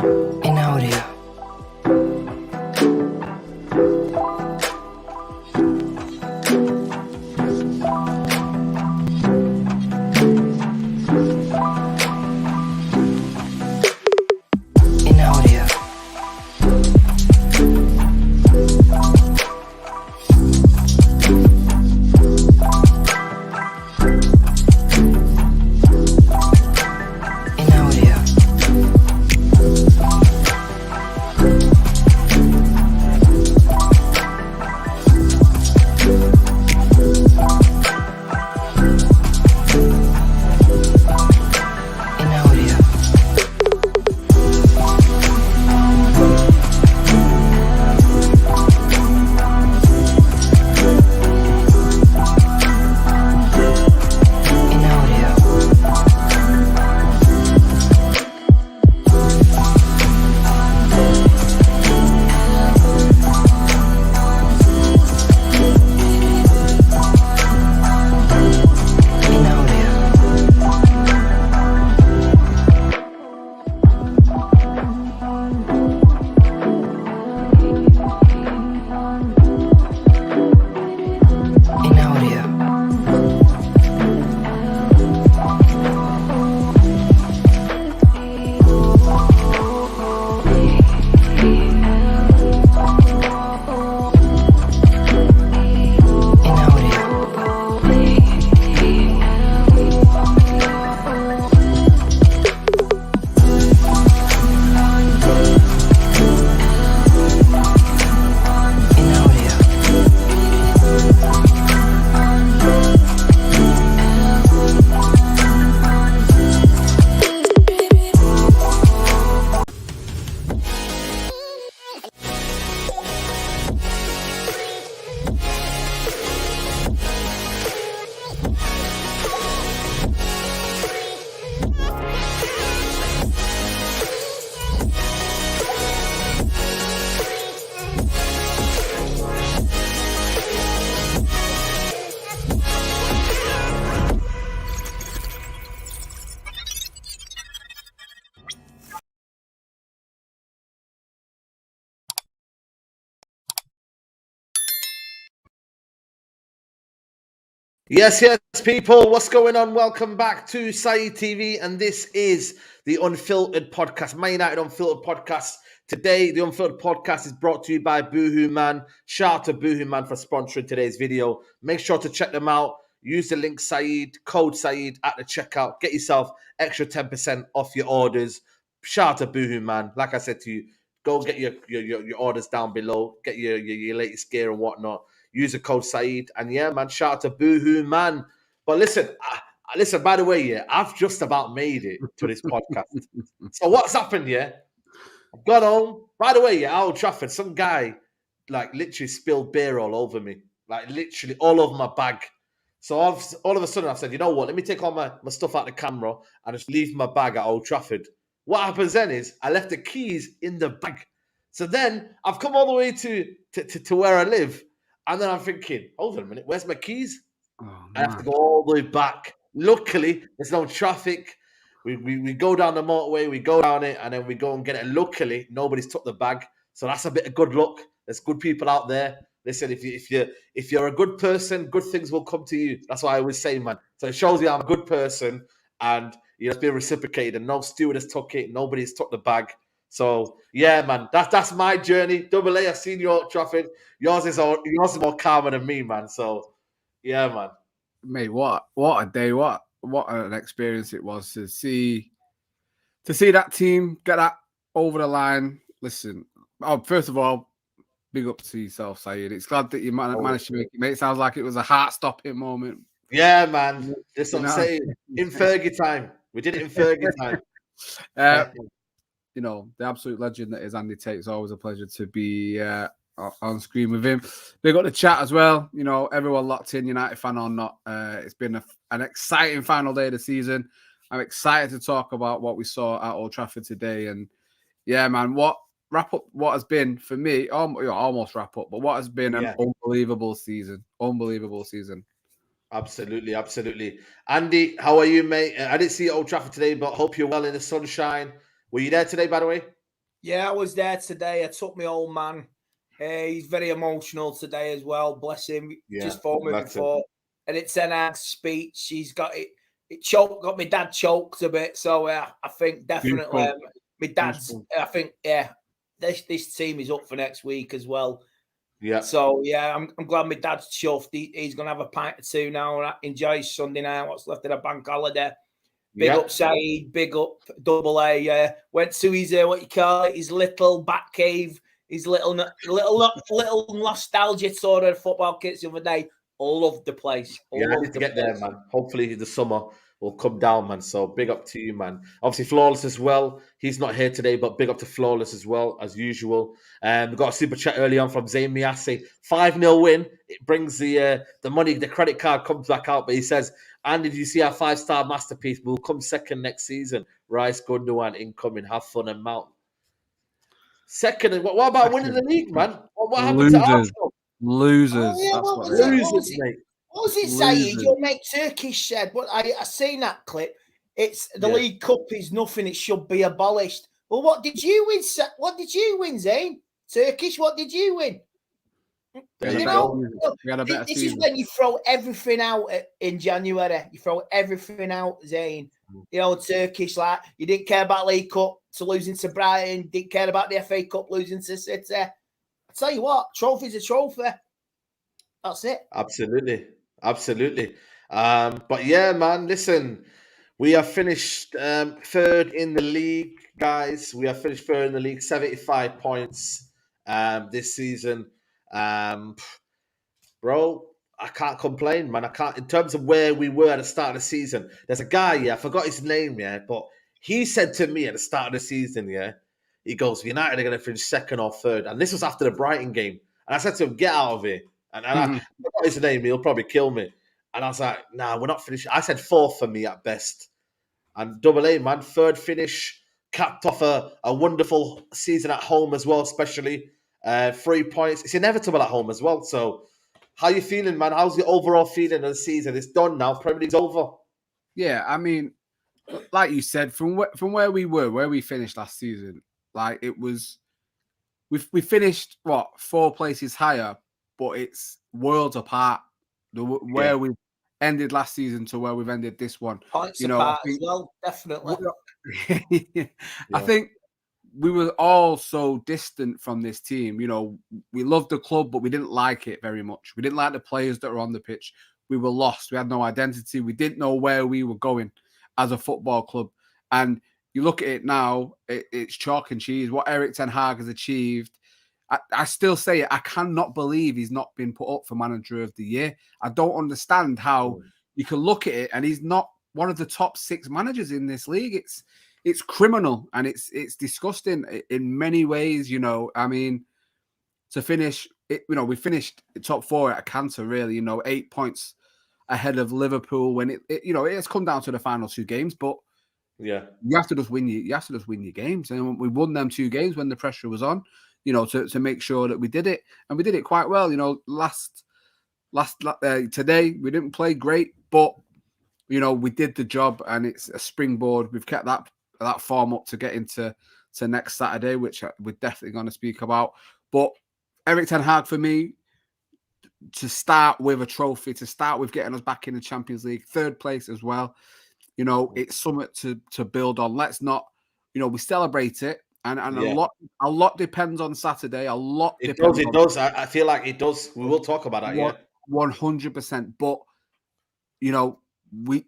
in audio. In audio. In audio. In audio. In audio. In audio. In audio. In audio. In audio. Yes, people. What's going on? Welcome back to Saeed TV, and this is the Unfiltered podcast, Man United Unfiltered podcast. Today, the Unfiltered podcast is brought to you by Boohoo Man. Shout out to Boohoo Man for sponsoring today's video. Make sure to check them out. Use the link Saeed, code Saeed at the checkout. Get yourself extra 10% off your orders. Shout out to Boohoo Man. Like I said to you, go get your orders down below. Get your latest gear and whatnot. Use the code Saeed. And yeah, man, shout out to Boohoo Man. But listen, listen, by the way, yeah, I've just about made it to this podcast. So what's happened, yeah? I've got home. By the way, yeah, Old Trafford, some guy like literally spilled beer all over me. Like literally all over my bag. So all of a sudden I've said, you know what, let me take all my stuff out of the camera and just leave my bag at Old Trafford. What happens then is I left the keys in the bag. So then I've come all the way to where I live. And then I'm thinking, hold on a minute, where's my keys? I have to go all the way back. Luckily, there's no traffic. We go down the motorway, we go down it, and then we go and get it. Luckily, nobody's took the bag. So that's a bit of good luck. There's good people out there. Listen, if you're a good person, good things will come to you. That's what I always say, man. So it shows you I'm a good person, and it's been reciprocated. And no stewardess took it. Nobody's took the bag. So yeah, man, that's my journey. Double A, I've seen your traffic. Yours is more calmer than me, man. So yeah, man. Mate, what a day! What an experience it was to see that team get that over the line. Listen, first of all, big up to yourself, Saeed. It's glad that you managed to make it, mate. It sounds like it was a heart-stopping moment. Yeah, man. That's what I'm saying. In Fergie time. We did it in Fergie time. You know, the absolute legend that is Andy Tate. It's always a pleasure to be on screen with him. They got the chat as well. You know, everyone locked in, United fan or not. It's been an exciting final day of the season. I'm excited to talk about what we saw at Old Trafford today. And yeah, man, wrap up what has been for me, almost wrap up, but what has been an unbelievable season. Unbelievable season. Absolutely, absolutely. Andy, how are you, mate? I didn't see you at Old Trafford today, but hope you're well in the sunshine. Were you there today, by the way? Yeah, I was there today. I took my old man. He's very emotional today as well. Bless him. Yeah, Just phoned me that's it. before. And it's Ten Hag's speech. He's got it. It choked. Got my dad choked a bit. So I think definitely my dad's. I think this team is up for next week as well. Yeah. So yeah, I'm glad my dad's chuffed. He's gonna have a pint or two now and enjoy his Sunday night. What's left of the bank holiday. Big up Saeed, big up Double A. Went to his what you call it, his little bat cave, his little nostalgia tour of football kits the other day. Loved the place. I need to get there, man. Hopefully the summer will come down, man. So big up to you, man. Obviously Flawless as well. He's not here today, but big up to Flawless as well, as usual. We got a super chat early on from Zayn Miasi. 5-0 win. It brings the money, the credit card comes back out, but he says, "And did you see our 5-star masterpiece? We'll come second next season. Rice Gundogan incoming. Have fun and mount." Second, what about winning the league, man? What happened to Arsenal? Losers. Oh, yeah, That's what what was they it? are. Mate. What was it saying? Your mate Turkish said, "What I seen that clip. It's the League Cup is nothing. It should be abolished." Well, what did you win? What did you win, Zane? Turkish. What did you win? We had a better this season. is when you throw everything out in January. You throw everything out, Zane. You know, Turkish, like, you didn't care about League Cup to losing to Brighton, didn't care about the FA Cup losing to City. I tell you what, trophy's a trophy. That's it. Absolutely. But yeah, man, listen, we have finished third in the league, guys. We have finished third in the league, 75 points this season. Bro, I can't complain, man. I can't. In terms of where we were at the start of the season, there's a guy, I forgot his name, but he said to me at the start of the season, he goes, United are going to finish second or third. And this was after the Brighton game. And I said to him, get out of here. And I forgot his name, he'll probably kill me. And I was like, nah, we're not finishing. I said fourth for me at best. And Double A, man, third finish, capped off a wonderful season at home as well, especially 3 points. It's inevitable at home as well. So, how you feeling, man? How's the overall feeling of the season? It's done now. Premier League's over. Yeah, I mean, like you said, from where we were, where we finished last season, like it was, we finished 4 places higher, but it's worlds apart. Where we ended last season to where we've ended this one. Points apart as well, definitely. I think we were all so distant from this team. We loved the club, but we didn't like it very much. We didn't like the players that were on the pitch. We were lost. We had no identity. We didn't know where we were going as a football club. And you look at it now, it's chalk and cheese. What Erik Ten Hag has achieved, I still say it. I cannot believe he's not been put up for Manager of the Year. I don't understand how you can look at it and he's not one of the top 6 managers in this league. It's criminal and it's disgusting in many ways. I mean, to finish, we finished top 4 at a canter, really. 8 points ahead of Liverpool when it's come down to the final 2 games, but you have to just win your games, and we won them 2 games when the pressure was on. To make sure that we did it, and we did it quite well. Today we didn't play great, but we did the job, and it's a springboard. We've kept that form up to get into next Saturday, which we're definitely going to speak about. But Erik Ten Hag, for me, to start with a trophy, to start with getting us back in the Champions League, 3rd place as well. It's something to build on. Let's not, we celebrate it. And a lot depends on Saturday. It does. I feel like it does. We will talk about that. 100%. But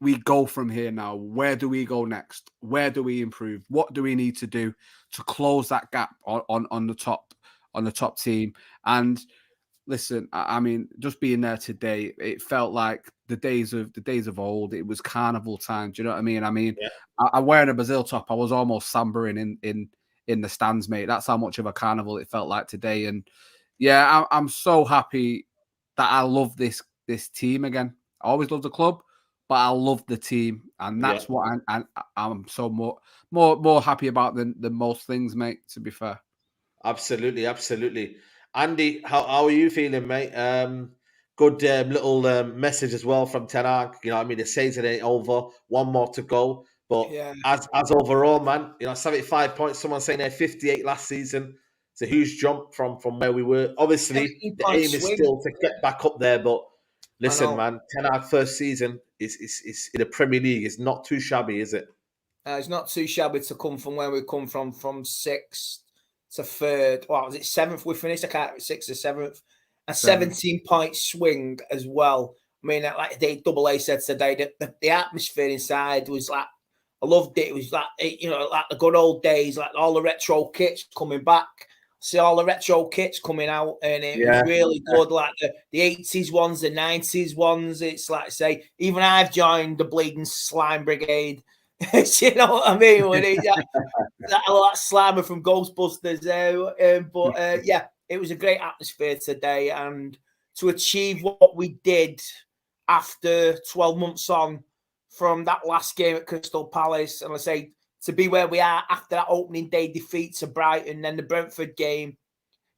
we go from here now. Where do we go next? Where do we improve? What do we need to do to close that gap on the top team? And listen, I mean, just being there today, it felt like the days of old. It was carnival time. Do you know what I mean? I'm wearing a Brazil top. I was almost sambering in the stands, mate. That's how much of a carnival it felt like today. And I'm so happy that I love this team again. I always loved the club, but I love the team, and that's what I'm so more happy about than most things, mate. To be fair, absolutely. Andy, how are you feeling, mate? Good little message as well from Ten Hag. It says it ain't over. 1 more to go. But Yeah. as overall, man, 75 points. Someone saying they're 58 last season. It's a huge jump from where we were. Obviously, 17 the point aim is swing. still to get back up there. But listen, know. man, 10 Hag first season is in the Premier League. It's not too shabby, is it? It's not too shabby to come from where we come from sixth to third. Well, was it seventh? We finished, I can't remember, sixth or seventh. A 17-point swing as well. I mean, like Double A said today, the atmosphere inside was like, I loved it. It was like, like the good old days, like all the retro kits coming back. See all the retro kits coming out, and it was really good. Like the 80s ones, the 90s ones. It's like, say, even I've joined the bleeding slime brigade. You know what I mean? When that slimer from Ghostbusters. Yeah, it was a great atmosphere today, and to achieve what we did after 12 months on from that last game at Crystal Palace, and I say to be where we are after that opening day defeat to Brighton, then the Brentford game,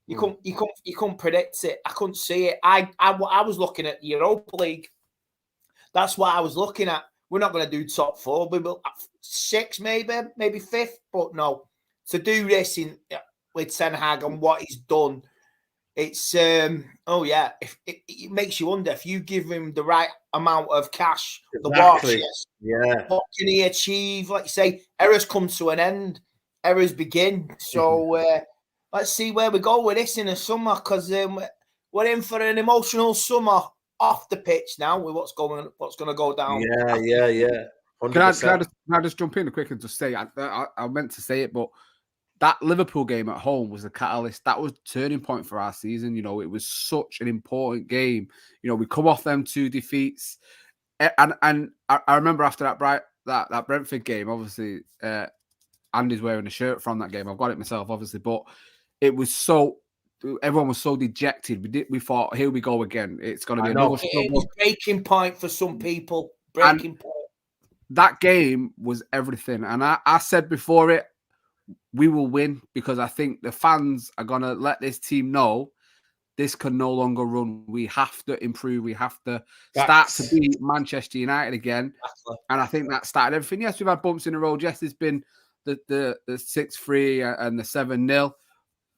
you couldn't predict it. I couldn't see it. I was looking at the Europa League. That's what I was looking at. We're not going to do top four. We will 6, maybe 5th, but no. To do this with Ten Hag and what he's done, it's it makes you wonder if you give him the right amount of cash, the war chest, what can he achieve? Like you say, errors come to an end, errors begin. So let's see where we go with this in the summer, because we're in for an emotional summer off the pitch now with what's going to go down. Yeah. Can I just jump in quick and just say I meant to say it, but that Liverpool game at home was the catalyst. That was the turning point for our season. It was such an important game. We come off them 2 defeats, and I remember after that Brentford game, obviously Andy's wearing a shirt from that game. I've got it myself, obviously, but it was so. Everyone was so dejected. We thought, here we go again. It's going to be another struggle. It was breaking point for some people. Point. That game was everything. And I said before it, we will win, because I think the fans are going to let this team know this can no longer run. We have to improve. We have to start to beat Manchester United again. And I think that started everything. Yes, we've had bumps in the road. Yes, it's been the 6-3 and the 7-0.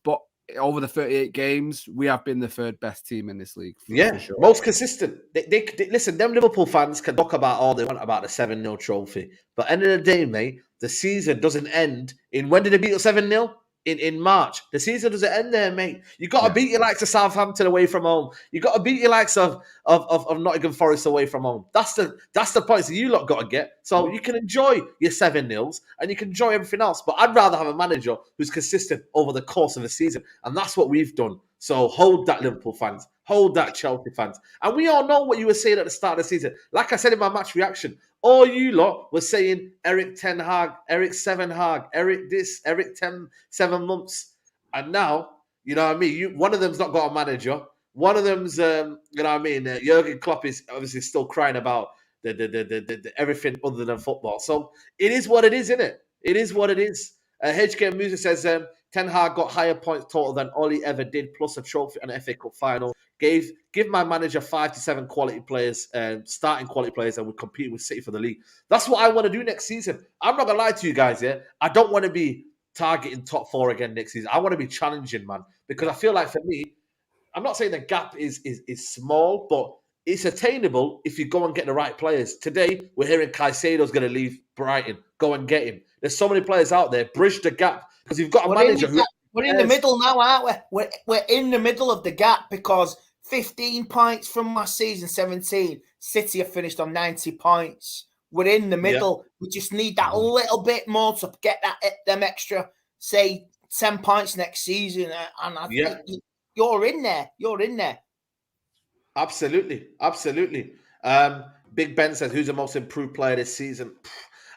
But over the 38 games, we have been the 3rd best team in this league. For sure. Most consistent. They listen, them Liverpool fans can talk about all they want about the 7-0 trophy. But end of the day, mate, the season doesn't end in, when did they beat us 7-0? In March. The season doesn't end there, mate. You got to beat your likes of Southampton away from home. You got to beat your likes of Nottingham Forest away from home. That's the points that you lot got to get. So you can enjoy your 7-0s and you can enjoy everything else. But I'd rather have a manager who's consistent over the course of the season. And that's what we've done. So hold that, Liverpool fans. Hold that, Chelsea fans. And we all know what you were saying at the start of the season. Like I said in my match reaction, all you lot were saying Eric Ten Hag, Eric 7 Hag, Eric this, Eric 7 months. And now, you know what I mean? One of them's not got a manager. One of them's, you know what I mean? Jurgen Klopp is obviously still crying about the everything other than football. So it is what it is, isn't it? It is what it is. HK Music says Ten Hag got higher points total than Oli ever did, plus a trophy and an FA Cup final. Give my manager 5 to 7 quality players, starting quality players, and we compete with City for the league. That's what I want to do next season. I'm not gonna lie to you guys here. I don't want to be targeting top 4 again next season. I want to be challenging, man, because I feel like for me, I'm not saying the gap is small, but it's attainable if you go and get the right players. Today, we're hearing Caicedo's going to leave Brighton. Go and get him. There's so many players out there. Bridge the gap, because you've got a manager who... We're in the middle now, aren't we? We're in the middle of the gap, because 15 points from last season, 17. City have finished on 90 points. We're in the middle. Yeah. We just need that little bit more to get them extra, say, 10 points next season. And I think you're in there. You're in there. Absolutely. Big Ben says, who's the most improved player this season?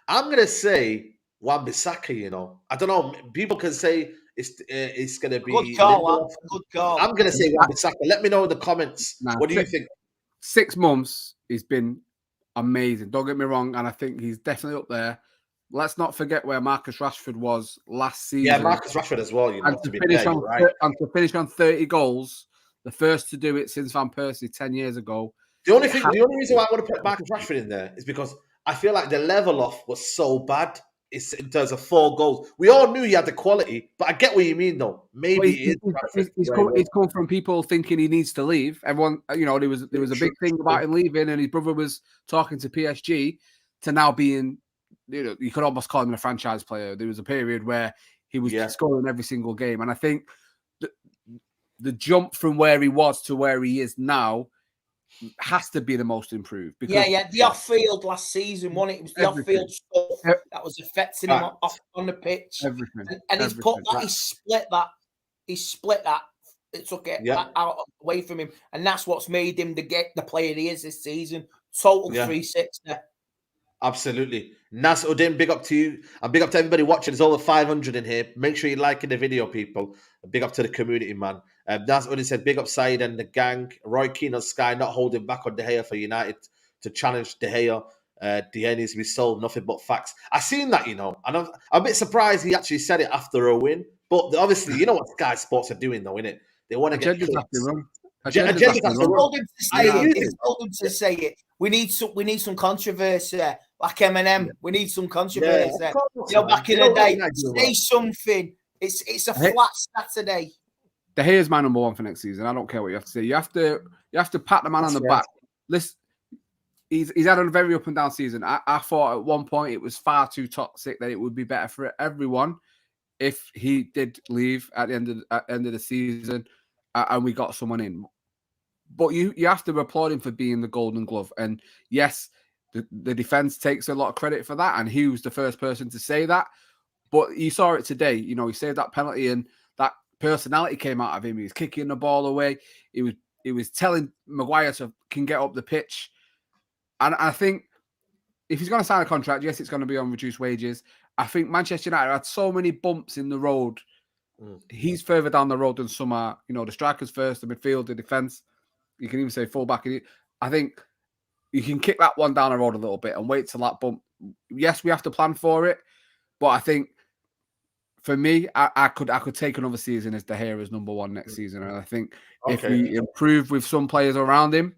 I'm going to say Wan-Bissaka, I don't know. People can say it's going to be... Good call. I'm going to say Wan-Bissaka. Let me know in the comments. What do you think? 6 months, he's been amazing. Don't get me wrong. And I think he's definitely up there. Let's not forget where Marcus Rashford was last season. Yeah, Marcus Rashford as well, and to finish on 30 goals, the first to do it since Van Persie 10 years ago. The only reason why I want to put Marcus Rashford in there is because I feel like the level off was so bad. It's in terms of 4 goals. We all knew he had the quality, but I get what you mean, though. Maybe He's come from people thinking he needs to leave. Everyone, there was a big thing about him leaving, and his brother was talking to PSG to now being, you could almost call him a franchise player. There was a period where he was scoring every single game, and I think the jump from where he was to where he is now has to be the most improved. Because, the off-field last season, wasn't it? It was the off-field stuff that was affecting him off on the pitch. Everything. And he's put that, he split that. It took it out away from him. And that's what's made him the player he is this season. Total 360. Absolutely. Nas Udin, big up to you. And big up to everybody watching. There's over 500 in here. Make sure you're liking the video, people. Big up to the community, man. Nas Udin said, big up Saeed and the gang. Roy Keane on Sky not holding back on De Gea for United to challenge De Gea. De Gea needs to be sold. Nothing but facts. I seen that, and I'm a bit surprised he actually said it after a win. But obviously, you know what Sky Sports are doing, though, innit? They want to get clicks. He told him to say it. We need some controversy, like Eminem. We need some controversy. Back in the day, say something. It's a flat Saturday. De Gea's my number 1 for next season. I don't care what you have to say. You have to pat the man on the back. Listen, he's had a very up and down season. I thought at one point it was far too toxic that it would be better for everyone if he did leave at the end of the season and we got someone in. But you have to applaud him for being the Golden Glove. And yes, the defense takes a lot of credit for that. And he was the first person to say that. But you saw it today. He saved that penalty and that personality came out of him. He was kicking the ball away. He was telling Maguire can get up the pitch. And I think if he's going to sign a contract, yes, it's going to be on reduced wages. I think Manchester United had so many bumps in the road. He's further down the road than some are. The strikers first, the midfield, the defense. You can even say fullback. I think you can kick that one down the road a little bit and wait till that bump. Yes, we have to plan for it, but I think for me, I could take another season as De Gea as number 1 next season, and I think if we improve with some players around him,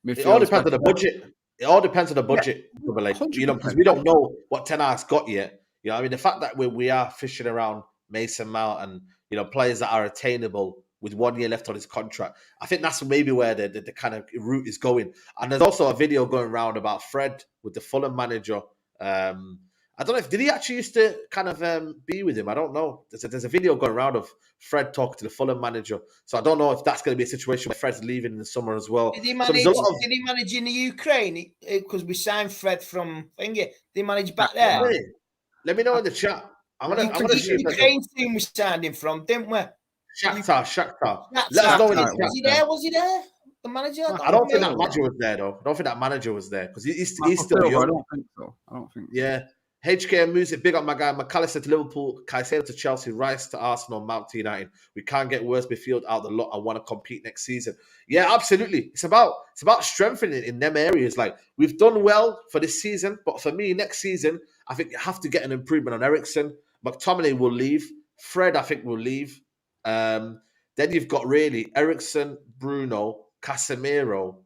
it all depends on the budget. It all depends on the budget, because we don't know what Ten Hag's got yet. The fact that we are fishing around Mason Mount and players that are attainable with 1 year left on his contract. I think that's maybe where the kind of route is going. And there's also a video going around about Fred with the Fulham manager. I don't know did he actually used to kind of be with him? I don't know. There's a video going around of Fred talking to the Fulham manager. So I don't know if that's going to be a situation where Fred's leaving in the summer as well. Did he manage in the Ukraine? Because we signed Fred from Finger. Did he manage back there? Let me know in the chat. I'm gonna see the Ukraine team we signed him from, didn't we? Shakhtar. Let us know in the chat. Was he there? The manager? I don't think that manager was there, though. I don't think that manager was there because he's still young. I don't think so. Yeah. HKM Music, big up my guy. McAllister to Liverpool, Caicedo to Chelsea, Rice to Arsenal, Mount to United. We can't get worse midfield out the lot. I want to compete next season. Yeah, absolutely. It's about strengthening in them areas. Like, we've done well for this season, but for me, next season, I think you have to get an improvement on Eriksen. McTominay will leave. Fred, I think, will leave. Then you've got really Eriksen, Bruno, Casemiro,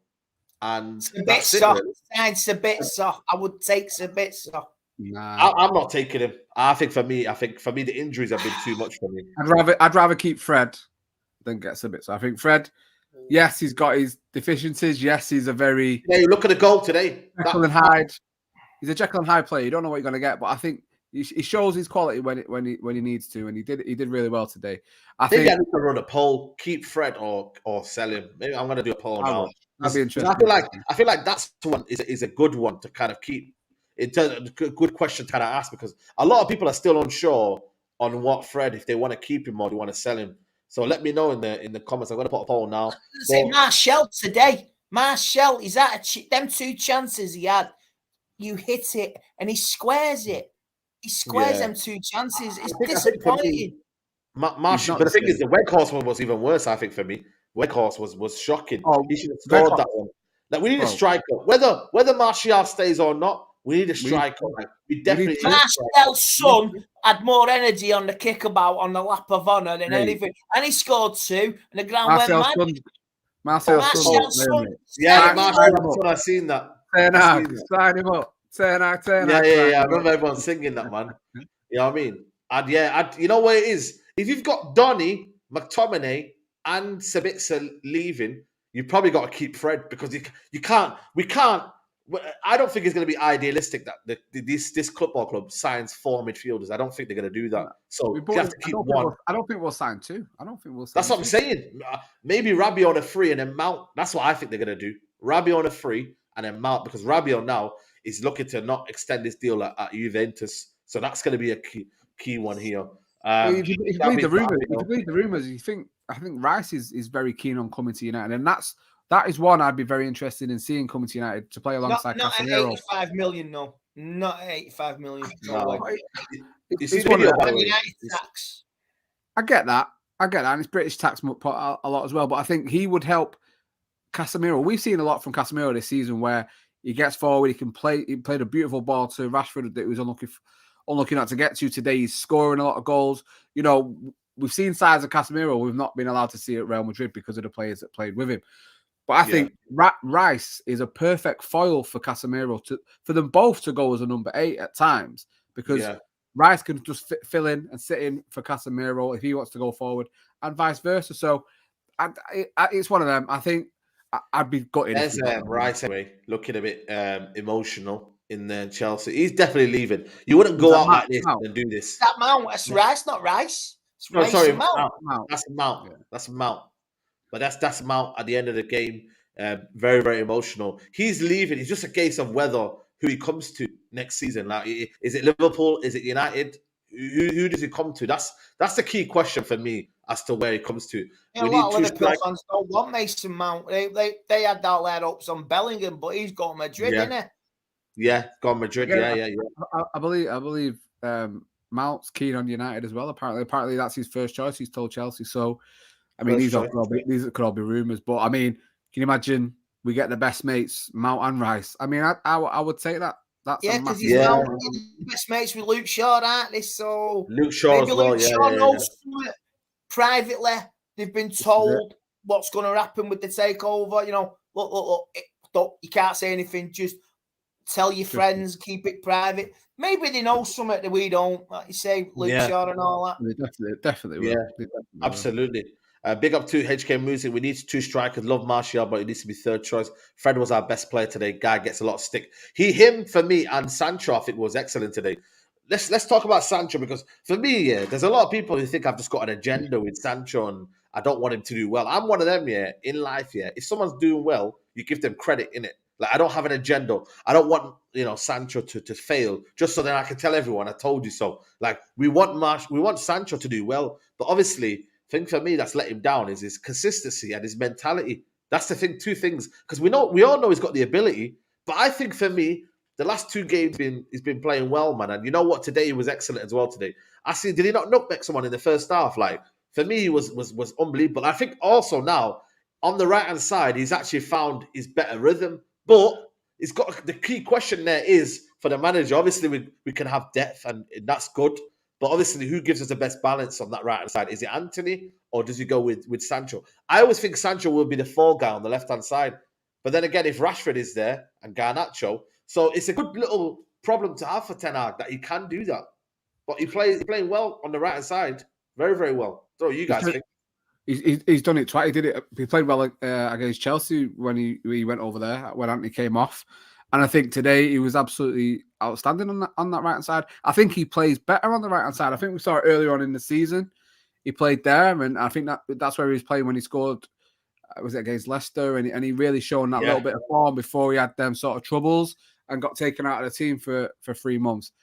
and Sabitzer. Sabitzer. I would take Sabitzer. Nah. I'm not taking him. I think for me, the injuries have been too much for me. I'd rather keep Fred than get Sabitzer. I think Fred, yes, he's got his deficiencies. Yes, he's a very you look at the goal today. Jekyll and Hyde. He's a Jekyll and Hyde player. You don't know what you're going to get, but I think he shows his quality when he needs to, and he did really well today. I think I need to run a poll: keep Fred or sell him. Maybe I'm going to do a poll now. That'd be interesting. I feel like that's one is a good one to kind of keep. It's a good question to kind of ask because a lot of people are still unsure on what Fred, if they want to keep him or they want to sell him. So let me know in the comments. I'm going to put a poll now. Say Martial today. Martial, is that them 2 chances he had? You hit it and he squares it. He squares them 2 chances. It's disappointing. Martial, but the thing is, the Weghorst one was even worse. I think for me, Weghorst was shocking. He should have scored that one. Like we need a striker, whether Martial stays or not. We need a striker. We definitely. Martial's son had more energy on the kickabout on the lap of honour than anything, and he scored 2. And the ground went mad. Martial's son. Yeah, Martial's son. I've seen that. Sign him up. Ten Hag. Yeah. I remember everyone singing that, man. You know what I mean? You know what it is? If you've got Donny, McTominay, and Sabitzer leaving, you probably got to keep Fred because we can't. I don't think it's going to be idealistic that this football club signs 4 midfielders. I don't think they're going to do that. So you have to keep one. I don't think we'll sign 2. I don't think we'll sign That's what I'm saying. Maybe Rabiot on a free and then Mount. That's what I think they're going to do. Rabiot on a free and then Mount because Rabiot now is looking to not extend his deal at Juventus. So that's going to be a key one here. If you believe the rumors, I think Rice is very keen on coming to United, and that is one I'd be very interested in seeing coming to United to play alongside Casemiro. Not at 85 million, no. Not at 85 million. No. It's one of them. United tax. I get that, and it's British tax a lot as well. But I think he would help Casemiro. We've seen a lot from Casemiro this season where he gets forward, he can play. He played a beautiful ball to Rashford that he was unlucky not to get to today. He's scoring a lot of goals. You know, we've seen sides of Casemiro we've not been allowed to see at Real Madrid because of the players that played with him. But I think Rice is a perfect foil for Casemiro for them both to go as a number 8 at times because Rice can just fill in and sit in for Casemiro if he wants to go forward and vice versa. So it's one of them. I think I'd be gutted. There's Rice anyway, looking a bit emotional in Chelsea. He's definitely leaving. You wouldn't go out like this and do this. That Mount, that's Rice, not Rice. No, sorry, Mount. That's Mount. Yeah. That's Mount. But that's Mount at the end of the game. Very, very emotional. He's leaving. It's just a case of whether who he comes to next season. Like, is it Liverpool? Is it United? Who does he come to? That's the key question for me as to where he comes to. Yeah, a lot of Liverpool fans don't want Mason Mount. They had that lead ups on Bellingham, but he's gone Madrid, isn't he? Yeah, gone Madrid. Yeah. I believe Mount's keen on United as well. Apparently that's his first choice. He's told Chelsea. So, I mean, these could all be rumors. But I mean, can you imagine we get the best mates, Mount and Rice? I mean, I would take that. That's because he's Mount, best mates with Luke Shaw, aren't they? So Luke Shaw maybe as well. Luke Shaw knows privately. They've been told what's going to happen with the takeover. You know, look, you can't say anything. Just tell your friends, keep it private. Maybe they know something that we don't. Like you say, Luke Shaw and all that. They definitely will. Yeah, absolutely. Big up to HK Music. We need 2 strikers. Love Martial, but it needs to be third choice. Fred was our best player today. Guy gets a lot of stick. Him for me, and Sancho I think was excellent today. Let's talk about Sancho because for me, there's a lot of people who think I've just got an agenda with Sancho and I don't want him to do well. I'm one of them, in life, If someone's doing well, you give them credit in it. Like I don't have an agenda. I don't want Sancho to fail just so that I can tell everyone I told you so. Like we want Sancho to do well, but obviously, thing for me that's let him down is his consistency and his mentality. That's the thing. 2 things because we all know he's got the ability, but I think for me the last 2 games he's been playing well, man. And you know what? Today he was excellent as well. Today I see. Did he not nutmeg someone in the first half? Like for me, he was unbelievable. I think also now on the right hand side he's actually found his better rhythm. But it's got the key question there is for the manager. Obviously, we can have depth and that's good. But obviously, who gives us the best balance on that right-hand side? Is it Anthony or does he go with Sancho? I always think Sancho will be the fall guy on the left-hand side. But then again, if Rashford is there and Garnacho, so it's a good little problem to have for Ten Hag that he can do that. But he's playing well on the right-hand side. Very, very well. So you guys think? He's done it twice. He played well against Chelsea when he went over there when Anthony came off, and I think today he was absolutely outstanding on that right hand side. I think he plays better on the right hand side. I think we saw it earlier on in the season. He played there, and I think that's where he was playing when he scored. Was it against Leicester? And he really showed that little bit of form before he had them sort of troubles and got taken out of the team for 3 months.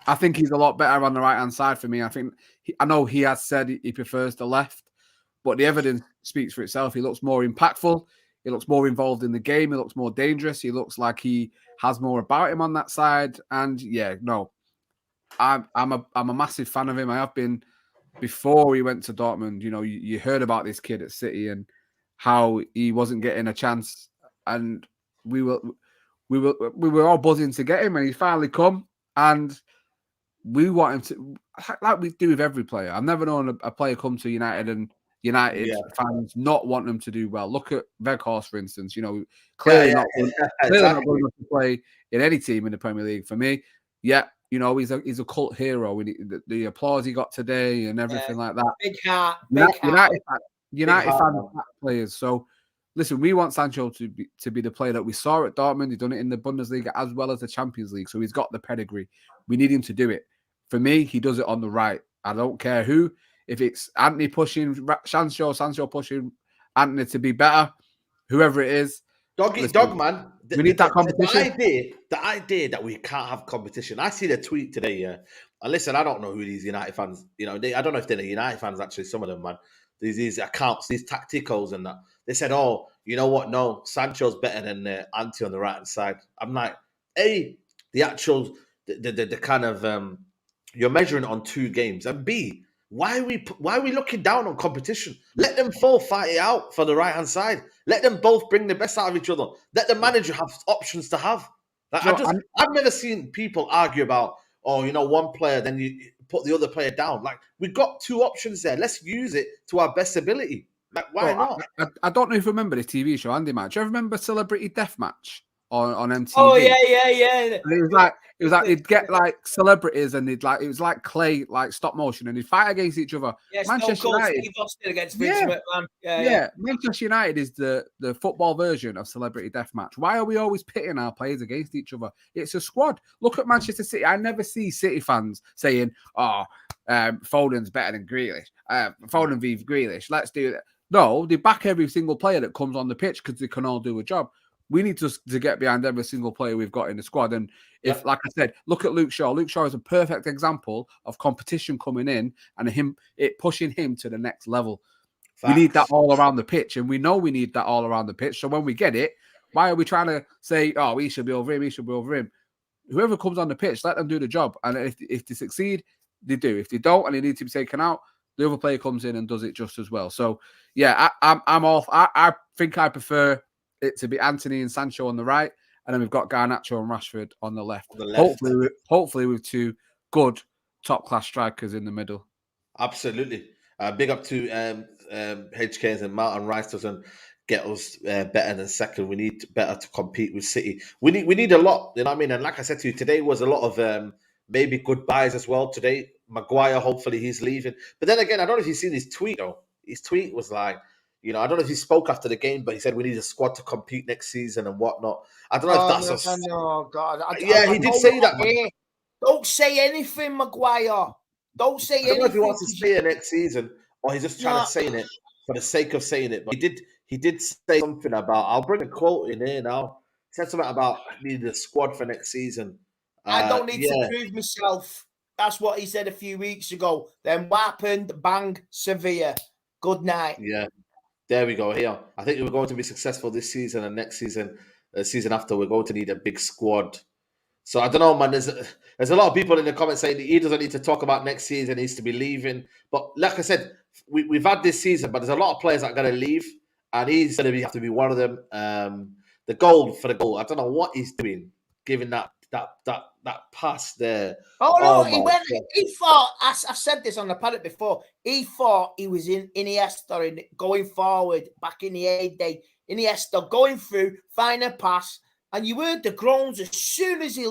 I think he's a lot better on the right hand side for me. I know he has said he prefers the left. But the evidence speaks for itself. He looks more impactful. He looks more involved in the game. He looks more dangerous. He looks like he has more about him on that side. And I'm a massive fan of him. I have been before he went to Dortmund. You know, you heard about this kid at City and how he wasn't getting a chance, and we were all buzzing to get him, and he finally come, and we want him to, like we do with every player. I've never known a player come to United and United fans not want them to do well. Look at Weghorst, for instance. Clearly not good enough to play in any team in the Premier League for me. Yeah, he's a cult hero. The applause he got today and everything like that. Big heart. United fans, players. So, listen, we want Sancho to be the player that we saw at Dortmund. He's done it in the Bundesliga as well as the Champions League. So he's got the pedigree. We need him to do it. For me, he does it on the right. I don't care who. If it's Anthony pushing Sancho pushing Anthony to be better, whoever it is. Dog, man. We need that competition. The idea that we can't have competition. I see the tweet today, yeah. And listen, I don't know who these United fans, I don't know if they're the United fans, actually, some of them, man. These accounts, these tacticals and that. They said, oh, you know what? No, Sancho's better than Ante on the right-hand side. I'm like, A, the actual, the kind of, you're measuring on 2 games. And B, why are we looking down on competition? Let them fight it out for the right-hand side. Let them both bring the best out of each other. Let the manager have options to have. I've never seen people argue about, one player, then you put the other player down. Like, we've got 2 options there. Let's use it to our best ability. Like, why not? I don't know if you remember this TV show, Andy Match. Do you ever remember Celebrity Deathmatch on MTV? Oh, yeah. And it was like they'd get like celebrities and it was like clay, like stop motion, and they'd fight against each other. Yeah, Manchester United Steve Austin against Vince McMahon. Yeah. Manchester United is the football version of Celebrity Deathmatch. Why are we always pitting our players against each other? It's a squad. Look at Manchester City. I never see City fans saying, Foden's better than Grealish. Foden v Grealish. Let's do that. No, they back every single player that comes on the pitch because they can all do a job. We need to get behind every single player we've got in the squad. And if, like I said, look at Luke Shaw. Luke Shaw is a perfect example of competition coming in and pushing him to the next level. Facts. We need that all around the pitch, and we know we need that all around the pitch. So when we get it, why are we trying to say, oh, he should be over him, he should be over him? Whoever comes on the pitch, let them do the job. And if they succeed, they do. If they don't and they need to be taken out, the other player comes in and does it just as well. So, yeah, I'm off. I think I prefer it to be Anthony and Sancho on the right, and then we've got Garnacho and Rashford on the left. Hopefully with 2 good top-class strikers in the middle. Absolutely. Big up to HKs and Martin Rice doesn't get us better than second. We need better to compete with City. We need a lot, you know what I mean? And like I said to you, today was a lot of maybe goodbyes as well. Today, Maguire, hopefully he's leaving. But then again, I don't know if you've seen his tweet, though. His tweet was like, I don't know if he spoke after the game, but he said we need a squad to compete next season and whatnot. I don't know if that's he did say that. Don't say anything, Maguire. Don't say anything. I don't know if he wants to stay next season or he's just trying to say it for the sake of saying it. But he did say something about, I'll bring a quote in here now. He said something about needing a squad for next season. I don't need to prove myself. That's what he said a few weeks ago. Then what happened? Bang, Sevilla. Good night. Yeah. There we go. Here, I think we're going to be successful this season and next season, season after. We're going to need a big squad. So I don't know, man. There's a lot of people in the comments saying that he doesn't need to talk about next season. He needs to be leaving. But like I said, we've had this season, but there's a lot of players that are going to leave, and he's going to have to be one of them. The goal for the goal. I don't know what he's doing, giving that pass there. Oh no, he thought. I've said this on the paddock before. He thought he was in Iniesta going forward back in the heyday. Iniesta going through, find a pass, and you heard the groans as soon as he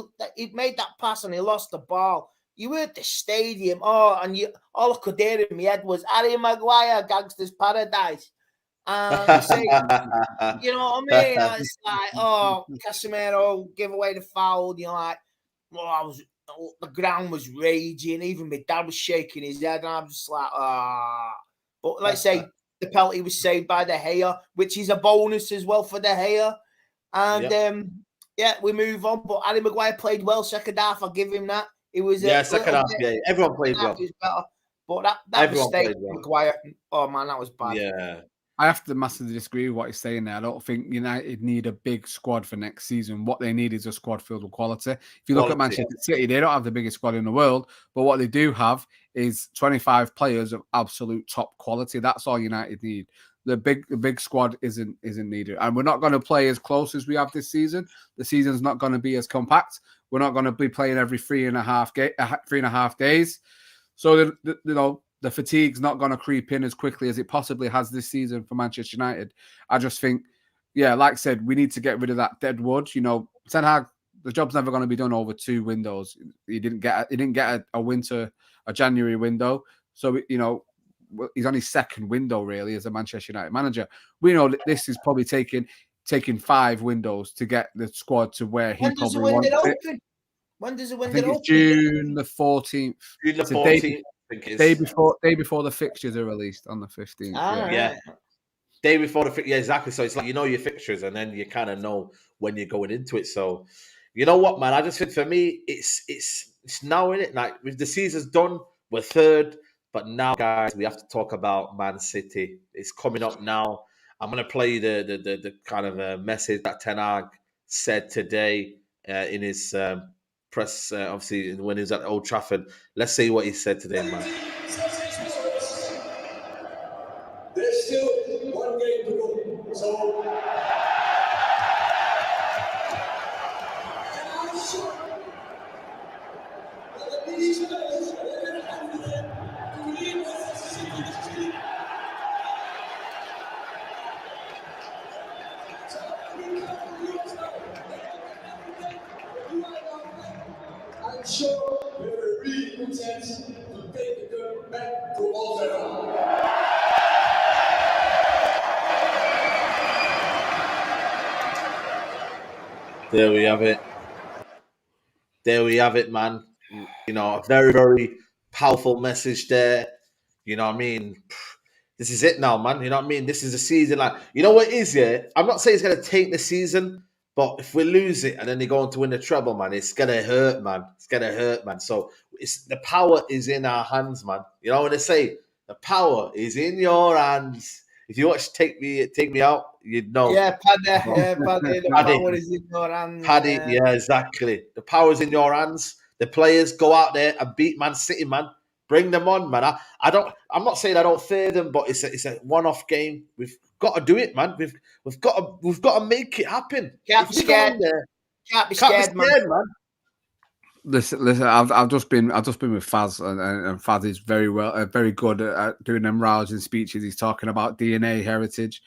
made that pass and he lost the ball. You heard the stadium. All I could hear in my head was Harry Maguire, Gangster's Paradise. Say, you know what I mean? It's like, Casemiro give away the foul. The ground was raging. Even my dad was shaking his head, and I'm just like, But let's say the penalty was saved by De Gea, which is a bonus as well for De Gea. And we move on. But Harry Maguire played well second half. I'll give him that. It was second half. Yeah, everyone played well. Better. But that mistake, Maguire. Oh man, that was bad. Yeah. I have to massively disagree with what he's saying there. I don't think United need a big squad for next season. What they need is a squad filled with quality. If you look at Manchester City, they don't have the biggest squad in the world, but what they do have is 25 players of absolute top quality. That's all United need. The big squad isn't needed, and we're not going to play as close as we have this season. The season's not going to be as compact. We're not going to be playing every 3.5 days. So the fatigue's not going to creep in as quickly as it possibly has this season for Manchester United. I just think, yeah, like I said, we need to get rid of that dead wood. You know, Ten Hag, the job's never going to be done over 2 windows. He didn't get a winter, a January window. So, you know, he's on his second window really as a Manchester United manager. We know that this is probably taking 5 windows to get the squad to where he probably wants it. When does the I window think open? it's June the 14th. June the It's a 14th, I think it day is. before the fixtures are released on the 15th. Yeah. Day before the yeah, exactly. So it's like you know your fixtures, and then you kind of know when you're going into it. So, you know what, man? I just think for me, it's now in it. Like if the season's done, we're third, but now, guys, we have to talk about Man City. It's coming up now. I'm gonna play the kind of message that Ten Hag said today in his press, obviously when he was at Old Trafford. Let's see what he said today, man. There's still one game to go. So, and I'm sure that the media is going to have to leave Manchester City this week. So, I'm sure they're really content to take the girl back to Old Trafford. There we have it. There we have it, man. You know, a very, very powerful message there. You know what I mean? This is it now, man. You know what I mean? This is the season. Like, you know what it is, yeah? I'm not saying it's going to take the season, but if we lose it and then they go on to win the treble, man, it's going to hurt, man. It's going to hurt, man. So the power is in our hands, man. You know what they say? The power is in your hands. If you watch Take Me Out, you'd know. Yeah, Paddy. The power is in your hands. Paddy, yeah, exactly. The power's in your hands. The players go out there and beat Man City, man. Bring them on, man. I'm not saying I don't fear them, but it's a one-off game. We've got to do it, man. We've got to make it happen. Can't be scared. Can't be scared, man. Listen. I've just been with Faz, and Faz is very good at doing them rousing speeches. He's talking about DNA, heritage,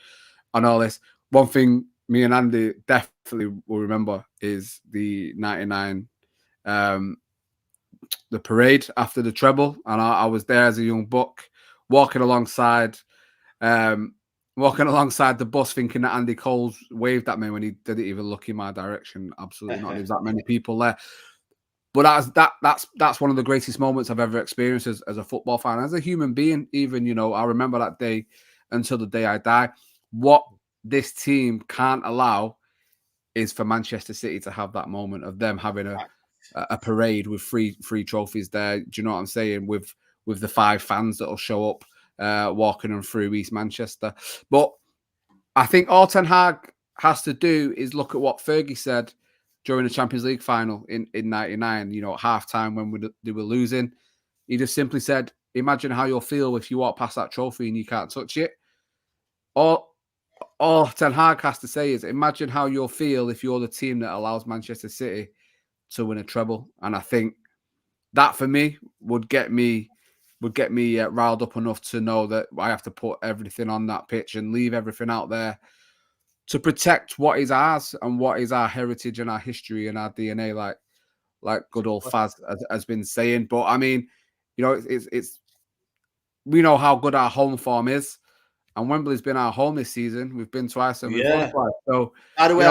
and all this. One thing me and Andy definitely will remember is the '99, the parade after the treble, and I was there as a young buck, walking alongside the bus, thinking that Andy Cole's waved at me when he didn't even look in my direction. Absolutely not. There's that many people there. But that's one of the greatest moments I've ever experienced as a football fan, as a human being. Even, you know, I remember that day until the day I die. What this team can't allow is for Manchester City to have that moment of them having a parade with three trophies there. Do you know what I'm saying? With the 5 fans that'll show up walking them through East Manchester. But I think all Ten Hag has to do is look at what Fergie said during the Champions League final in 99, you know, at halftime when they were losing. He just simply said, imagine how you'll feel if you walk past that trophy and you can't touch it. All Ten Hag has to say is, imagine how you'll feel if you're the team that allows Manchester City to win a treble. And I think that for me would get me riled up enough to know that I have to put everything on that pitch and leave everything out there to protect what is ours and what is our heritage and our history and our DNA, like good old Faz has been saying. But I mean, you know, it's we know how good our home form is, and Wembley's been our home this season. We've been twice and we've won twice. So by the way,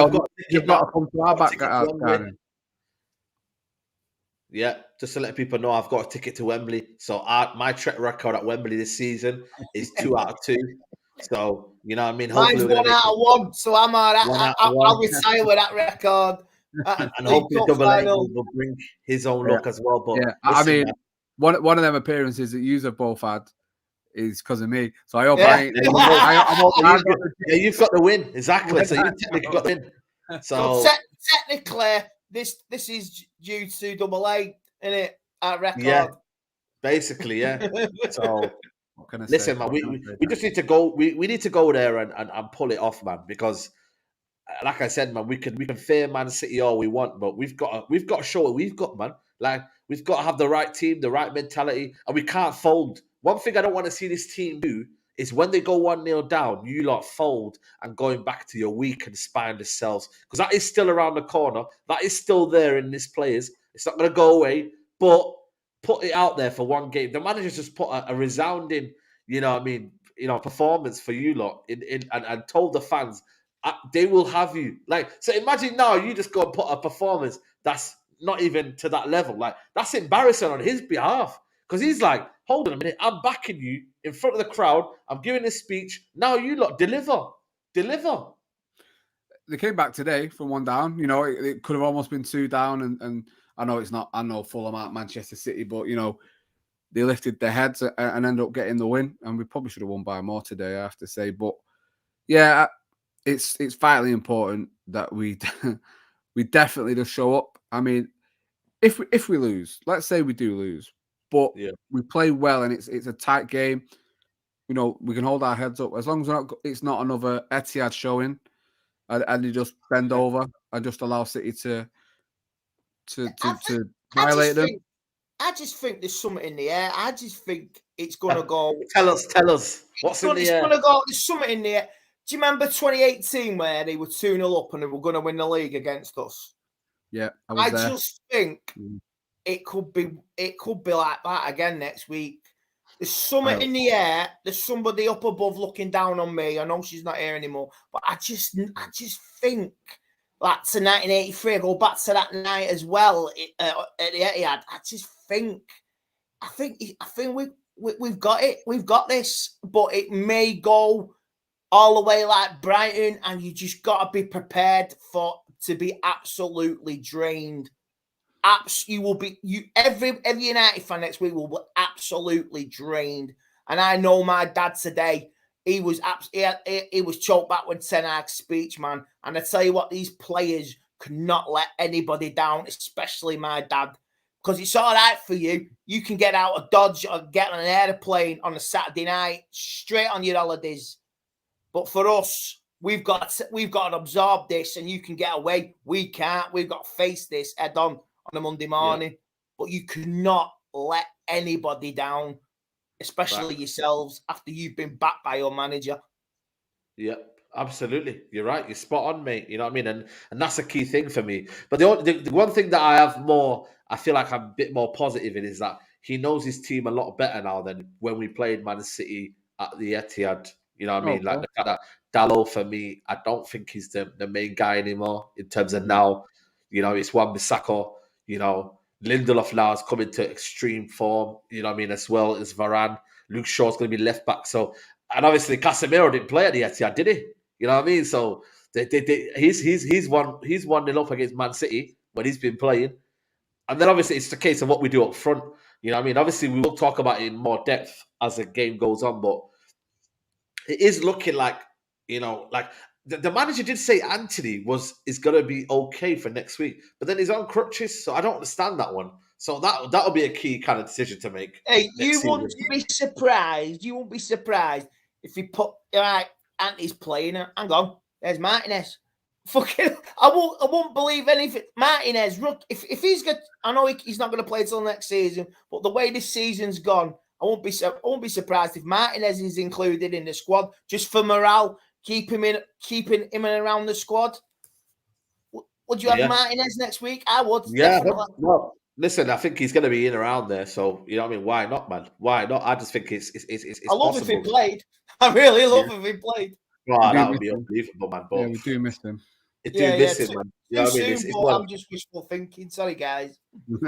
you've got to come to our back garden. Yeah, just to let people know, I've got a ticket to Wembley. So my track record at Wembley this season is 2 out of 2. So, you know what I mean? Mine's 1 out of 1. So I'm all right. I'll retire with that record. And hopefully Double A will bring his own luck as well. But yeah, I mean, one of them appearances that you have both had is because of me. So I hope you've got the win. Exactly. So you technically got the win. So technically, this is due to Double A, isn't it? Our record. Yeah. Basically, yeah. So listen, man, we just need to go. We need to go there and pull it off, man. Because, like I said, man, we can fear Man City all we want, but we've got to show what we've got, man. Like we've got to have the right team, the right mentality, and we can't fold. one thing I don't want to see this team do is when they go 1-0 down, you lot fold and going back to your weak and spineless selves. Because that is still around the corner. That is still there in this players. It's not going to go away. But put it out there for one game. The manager's just put a resounding, performance for you lot and told the fans, they will have you. Like, so imagine now you just go and put a performance that's not even to that level. Like, that's embarrassing on his behalf. Because he's like, hold on a minute, I'm backing you in front of the crowd. I'm giving this speech. Now you lot deliver. Deliver. They came back today from 1 down. You know, it could have almost been 2 down. And I know it's not, I know Fulham at Manchester City, but, you know, they lifted their heads and ended up getting the win. And we probably should have won by more today, I have to say. But, yeah, it's vitally important that we definitely just show up. I mean, if we lose, let's say we do lose, but we play well and it's a tight game. You know, we can hold our heads up as long as it's not another Etihad showing, and you just bend over and just allow City to violate them. I just think there's something in the air. I just think it's gonna go. Tell us what's in the air. It's gonna go. There's something in the air. Do you remember 2018 where they were 2-0 up and they were going to win the league against us? Yeah, I just think it could be like that again next week. There's something in the air. There's somebody up above looking down on me. I know she's not here anymore, but I just think like to 1983. I go back to that night as well at the Etihad. I think we've got it. We've got this, but it may go all the way like Brighton, and you just got to be prepared to be absolutely drained. Every United fan next week will be absolutely drained. And I know my dad today, he was choked back with Ten Hag's speech, man. And I tell you what, these players could not let anybody down, especially my dad. Because it's all right for you. You can get out of Dodge or get on an airplane on a Saturday night, straight on your holidays. But for us, we've got to absorb this, and you can get away. We can't. We've got to face this head on a Monday morning. But you cannot let anybody down, especially yourselves, after you've been backed by your manager. Yep, absolutely. You're right. You're spot on, mate. You know what I mean? And that's a key thing for me. But the one thing that I feel like I'm a bit more positive in is that he knows his team a lot better now than when we played Man City at the Etihad. You know what I mean? Like the fact that Dalot, for me, I don't think he's the main guy anymore in terms of now. You know, it's Wan-Bissaka. You know, Lindelof now is coming to extreme form. You know what I mean? As well as Varane. Luke Shaw's going to be left back. So, and obviously Casemiro didn't play at the Etihad, did he? You know what I mean? So he's 1-0 up against Man City when he's been playing. And then obviously it's the case of what we do up front. You know what I mean? Obviously we will talk about it in more depth as the game goes on, but it is looking like, you know, like the manager did say Anthony is going to be okay for next week, but then he's on crutches, so I don't understand that one. So that'll be a key kind of decision to make. Hey, you won't be surprised. You won't be surprised if you put Anthony's playing. Hang on, there's Martinez. Fucking, I won't believe anything. Martinez, if he's good, I know he's not going to play till next season, but the way this season's gone, I won't be surprised if Martinez is included in the squad just for morale, keeping him in and around the squad. Would you have Martinez next week? I would. Yeah. Well, listen, I think he's going to be in around there. So you know what I mean? Why not, man? Why not? I just think it's I love possible. if he played. I really love if he played. Wow, that would be unbelievable, man. But we do miss him. It do miss him, man. You know what I mean? I'm just wishful thinking. Sorry, guys.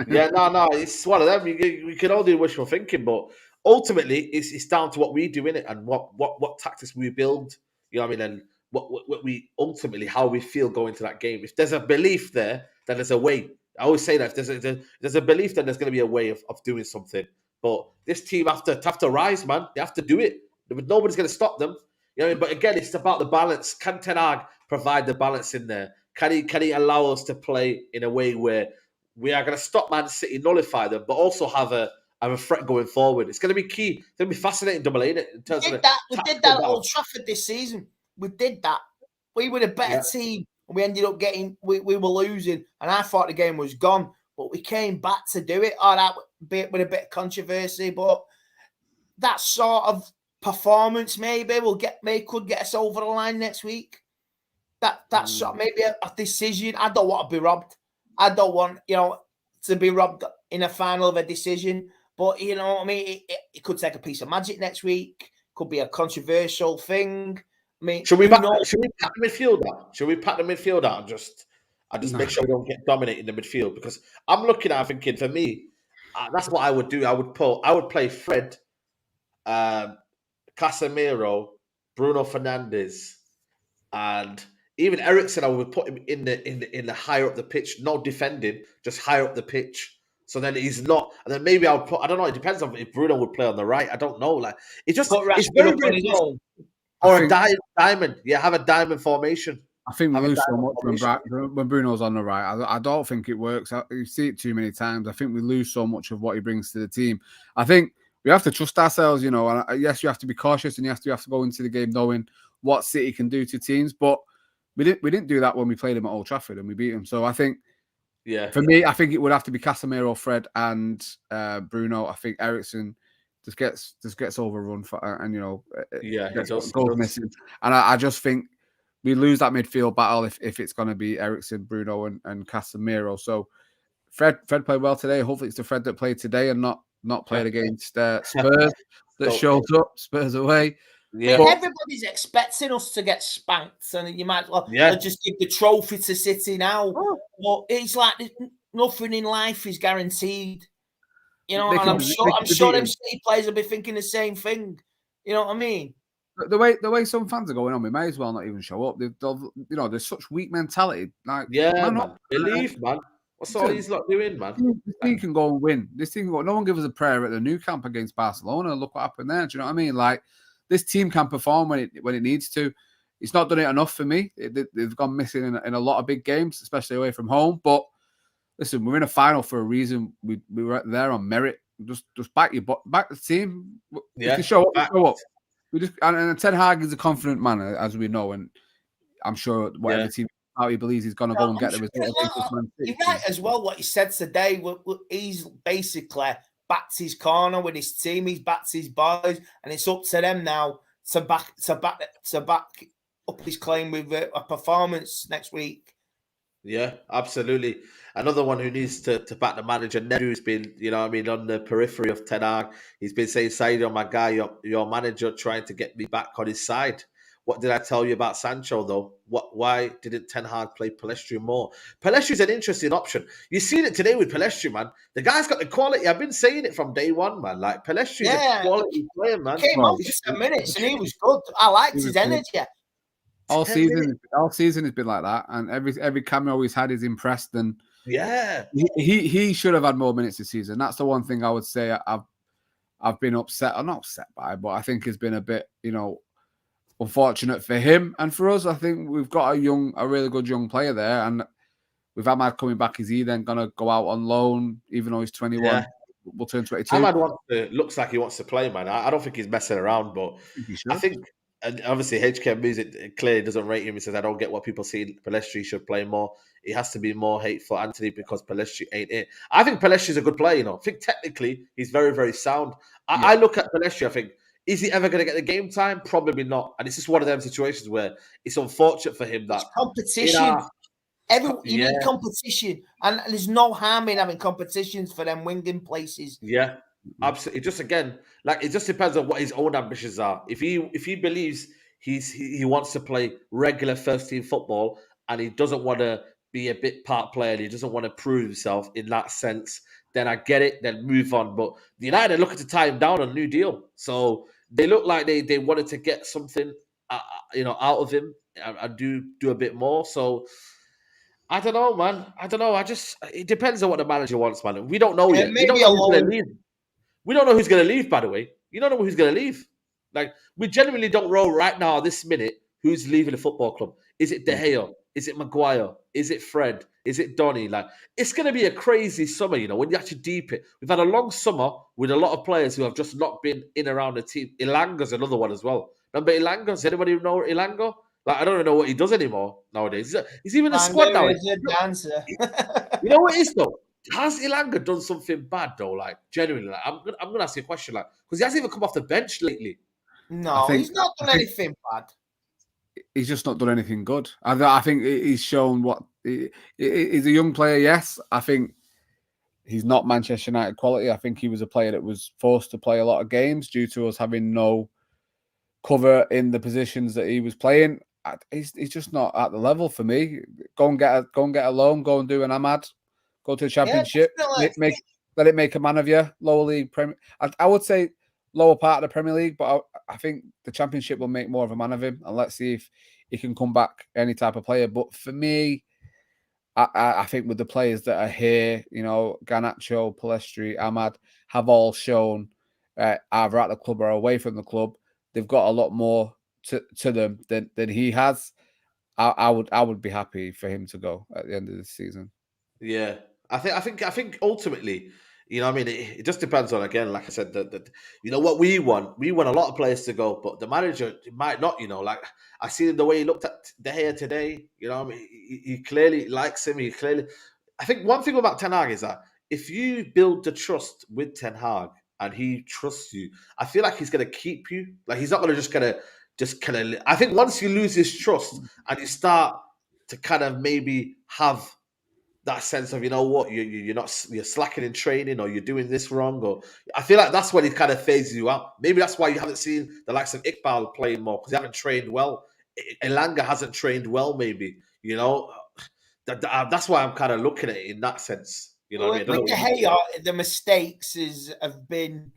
Yeah, no, it's one of them. We can all do wishful thinking, but ultimately, it's down to what we do in it and what tactics we build. You know what I mean? And what we ultimately how we feel going to that game. If there's a belief there, then there's a way. I always say that if there's a belief, then there's going to be a way of doing something. But this team have to rise, man. They have to do it. Nobody's going to stop them. You know what I mean? But again, it's about the balance. Can Ten Hag provide the balance in there? Can he allow us to play in a way where we are going to stop Man City, nullify them, but also have a threat going forward? It's going to be key. It's going to be fascinating, double A, in terms of we did that at Old Trafford this season. We did that. We were a better team. We ended up we were losing, and I thought the game was gone. But we came back to do it. All right, with a bit of controversy, but that sort of performance maybe could get us over the line next week. That's sort of maybe a decision. I don't want to be robbed. I don't want to be robbed in a final of a decision. But you know what I mean. It could take a piece of magic next week. Could be a controversial thing. I mean, Should we pack the midfield out? Should we pack the midfield out and just make sure we don't get dominated in the midfield? Because I'm looking at thinking, for me, that's what I would do. I would play Fred, Casemiro, Bruno Fernandes, and even Eriksen. I would put him in the higher up the pitch, not defending, just higher up the pitch. So then he's not, and then maybe I'll put. I don't know. It depends on if Bruno would play on the right. I don't know. Like it's very very. Or a diamond. Yeah, have a diamond formation. I think we lose so much when Bruno's on the right. I don't think it works. You see it too many times. I think we lose so much of what he brings to the team. I think we have to trust ourselves, And yes, you have to be cautious, and you have to go into the game knowing what City can do to teams. But we didn't do that when we played him at Old Trafford and we beat him. So I think, for me, I think it would have to be Casemiro, Fred, and Bruno. I think Eriksen just gets overrun goes missing. And I just think we lose that midfield battle if it's going to be Eriksen, Bruno, and Casemiro. So Fred played well today. Hopefully it's the Fred that played today and not played against Spurs that showed up. Spurs away. Yeah, everybody's expecting us to get spanked, and you might just give the trophy to City now. But it's like nothing in life is guaranteed. And I'm sure them City players will be thinking the same thing. You know what I mean? The way some fans are going on, we may as well not even show up. There's such weak mentality. Like, man. Believe, man. What's all these lot doing, man? This team can go and win. No one gives us a prayer at the Nou Camp against Barcelona. Look what happened there. Do you know what I mean? Like, this team can perform when it needs to. It's not done it enough for me. They've gone missing in a lot of big games, especially away from home. But listen, we're in a final for a reason. We were there on merit. Just back the team. Yeah, show up. Show up. And Ten Hag is a confident man, as we know, and I'm sure whatever team he believes he's going to go and get the result. You're right as well. What he said today, he's basically backed his corner with his team. He's backed his boys, and it's up to them now to back up his claim with a performance next week. Yeah, absolutely. Another one who needs to back the manager, Nedu's been, on the periphery of Ten Hag. He's been saying, Saeed, my guy, your manager trying to get me back on his side. What did I tell you about Sancho, though? Why didn't Ten Hag play Pellistri more? Pellistri's an interesting option. You've seen it today with Pellistri, man. The guy's got the quality. I've been saying it from day one, man. Like, Pellistri's a quality player, man. He came on for 10 minutes and he was good. I liked his energy. All season has been like that, and every cameo he's had is impressed. And he should have had more minutes this season. That's the one thing I would say I've been upset, or not upset by, but I think has been a bit, unfortunate for him and for us. I think we've got a really good young player there, and with Ahmad coming back, is he then going to go out on loan, even though he's 21? Yeah. We'll turn 22. Ahmad looks like he wants to play, man. I don't think he's messing around, but I think. And obviously, HK Music clearly doesn't rate him. He says, I don't get what people see. Pellistri should play more. He has to be more hateful, Anthony, because Pellistri ain't it. I think Pellistri's a good player, I think technically he's very, very sound. I look at Pellistri, I think, is he ever going to get the game time? Probably not. And it's just one of them situations where it's unfortunate for him that... It's competition. You need competition. And there's no harm in having competitions for them winging places. Yeah. Absolutely. Just again, it just depends on what his own ambitions are. If he believes he wants to play regular first team football and he doesn't want to be a bit part player and he doesn't want to prove himself in that sense, then I get it. Then move on. But the United are looking to tie him down on a new deal, so they look like they wanted to get something out of him and do a bit more. So. I don't know, man. I don't know. It depends on what the manager wants, man. We don't know yet. We don't know who's going to leave. We don't know who's going to leave, by the way. You don't know who's going to leave. We genuinely don't know right now, this minute, who's leaving the football club. Is it De Gea? Is it Maguire? Is it Fred? Is it Donny? It's going to be a crazy summer, when you actually deep it. We've had a long summer with a lot of players who have just not been in around the team. Ilanga's another one as well. Remember Ilanga? Does anybody know Ilanga? I don't even know what he does anymore nowadays. He's even a squad now. He's a dancer. You know what it is, though? has Ilanga done something bad though? Like genuinely, like, I'm gonna ask you a question, like because he hasn't even come off the bench lately. No, he's not done anything bad. He's just not done anything good. I think he's shown what he's a young player. Yes, I think he's not Manchester United quality. I think he was a player that was forced to play a lot of games due to us having no cover in the positions that he was playing. He's just not at the level for me. Go and get a loan. Go and do an Ahmad. Go to the Championship. Let it make a man of you. Lower league Premier. I would say lower part of the Premier League, but I think the Championship will make more of a man of him. And let's see if he can come back any type of player. But for me, I think with the players that are here, Garnacho, Palestri, Ahmad have all shown either at the club or away from the club, they've got a lot more to them than he has. I would be happy for him to go at the end of the season. Yeah, I think ultimately, I mean, it just depends on, again, like I said, that what we want. We want a lot of players to go, but the manager might not. Like I see the way he looked at De Gea today. I mean, he clearly likes him. I think one thing about Ten Hag is that if you build the trust with Ten Hag and he trusts you, I feel like he's going to keep you. Like he's not going to just kind of. I think once you lose his trust and you start to kind of maybe have that sense of, you're slacking in training, or you're doing this wrong, or I feel like that's when he kind of phases you out. Maybe that's why you haven't seen the likes of Iqbal playing more, because he haven't trained well. Elanga hasn't trained well, maybe. That's why I'm kind of looking at it in that sense. You know what I mean? With De Gea, the mistakes have been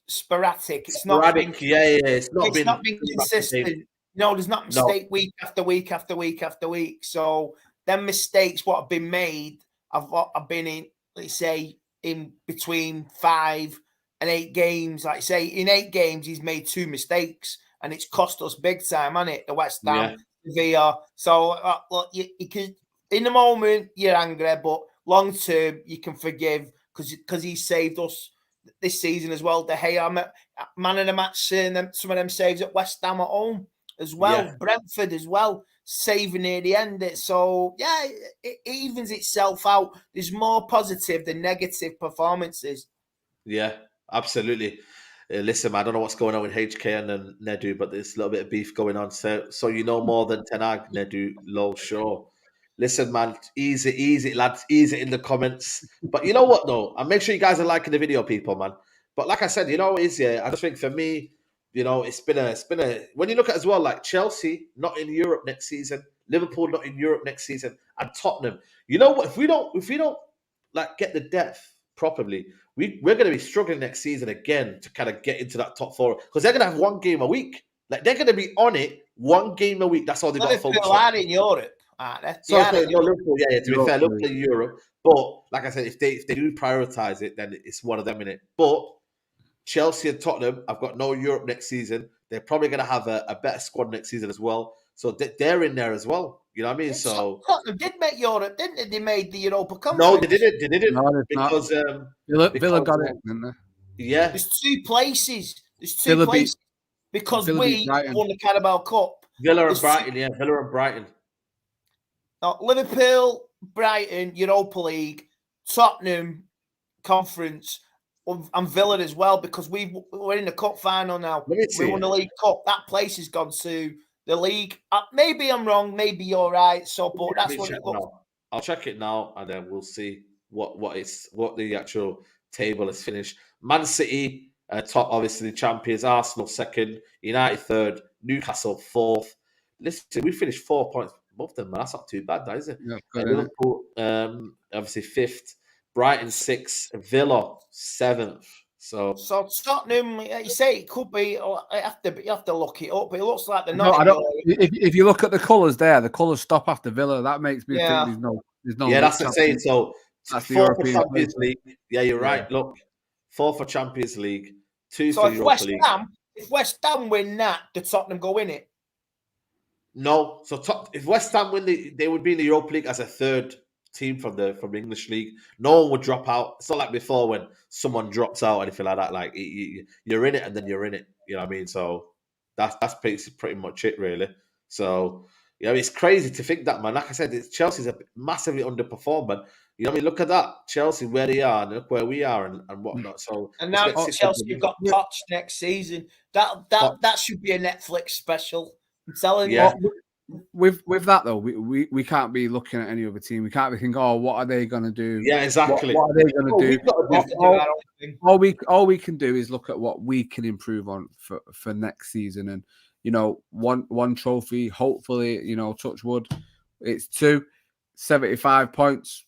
sporadic. It's not been, it's not been consistent. No, there's not mistake week after week after week after week. So them mistakes what have been made have been in, let's say, in between 5 and 8 games. Like say, in 8 games, he's made 2 mistakes, and it's cost us big time, hasn't it? The West Ham, Sevilla. So look, you can, in the moment you're angry, but long term you can forgive because he saved us this season as well. De Gea, man of the match, seeing some of them saves at West Ham at home as well, Brentford as well, saving near the end. So yeah, it evens itself out. There's more positive than negative performances. Yeah, absolutely. Listen, man, I don't know what's going on with HK and Nedu, but there's a little bit of beef going on. So you know more than Ten Hag, Nedu, lol, sure. Listen, man, easy, lads, easy in the comments. But you know what, though? And make sure you guys are liking the video, people, man. But like I said, I just think for me, it's been a when you look at as well, like Chelsea not in Europe next season, Liverpool not in Europe next season, and Tottenham. You know what? If we don't like get the depth properly, we're going to be struggling next season again to kind of get into that top 4, because they're going to have 1 game a week. Like they're going to be on it 1 game a week. That's all they got to focus on. In Europe. Liverpool, to be fair, Liverpool in Europe. But like I said, if they do prioritize it, then it's one of them in it. But Chelsea and Tottenham, I've got no Europe next season. They're probably going to have a better squad next season as well. So they're in there as well. You know what I mean? So Tottenham did make Europe, didn't they? They made the Europa Conference. No, they didn't. No, because Villa got it, didn't they? Yeah. There's 2 places. Because we won the Carabao Cup. Villa and Brighton. Now, Liverpool, Brighton, Europa League, Tottenham Conference, and Villa as well, because we're in the cup final now. We won the League Cup. That place has gone to the league. Maybe I'm wrong. Maybe you're right. So, but that's what it looks. I'll check it now, and then we'll see what the actual table is finished. Man City top, obviously champions. Arsenal second. United third. Newcastle fourth. Listen, we finished 4 points above them, man. That's not too bad, is it? Yeah, Liverpool, obviously fifth. Brighton 6th, Villa 7th. So Tottenham, you say it could be. You have to look it up. But it looks like they're No, not. I don't. If you look at the colours there, the colours stop after Villa. That makes me think there's no. Yeah, that's the saying. So that's 4 for Champions League. Yeah, you're right. Look, 4 for Champions League, 2 for Europa League. If West Ham win that, the Tottenham go in it. No, so if West Ham win, they would be in the Europa League as a 3rd team from the English league. No one would drop out. It's not like before when someone drops out or anything like that. Like you're in it and then you're in it. You know what I mean? So that's pretty much it, really. So You know, it's crazy to think that, man. Like I said, Chelsea's a massively underperformed, but you know, what I mean, look at that, Chelsea where they are, and look where we are, and whatnot. So, And now expect City Chelsea to have got Poch next season. That should be a Netflix special. I'm telling Yeah. you. With that though, we can't be looking at any other team. We can't be thinking, oh, what are they going to do? Yeah, exactly. What are they going to do? We've got to We have to do our own thing. All we can do is look at what we can improve on for next season, and you know, one trophy. Hopefully, you know, touch wood, it's 75 points.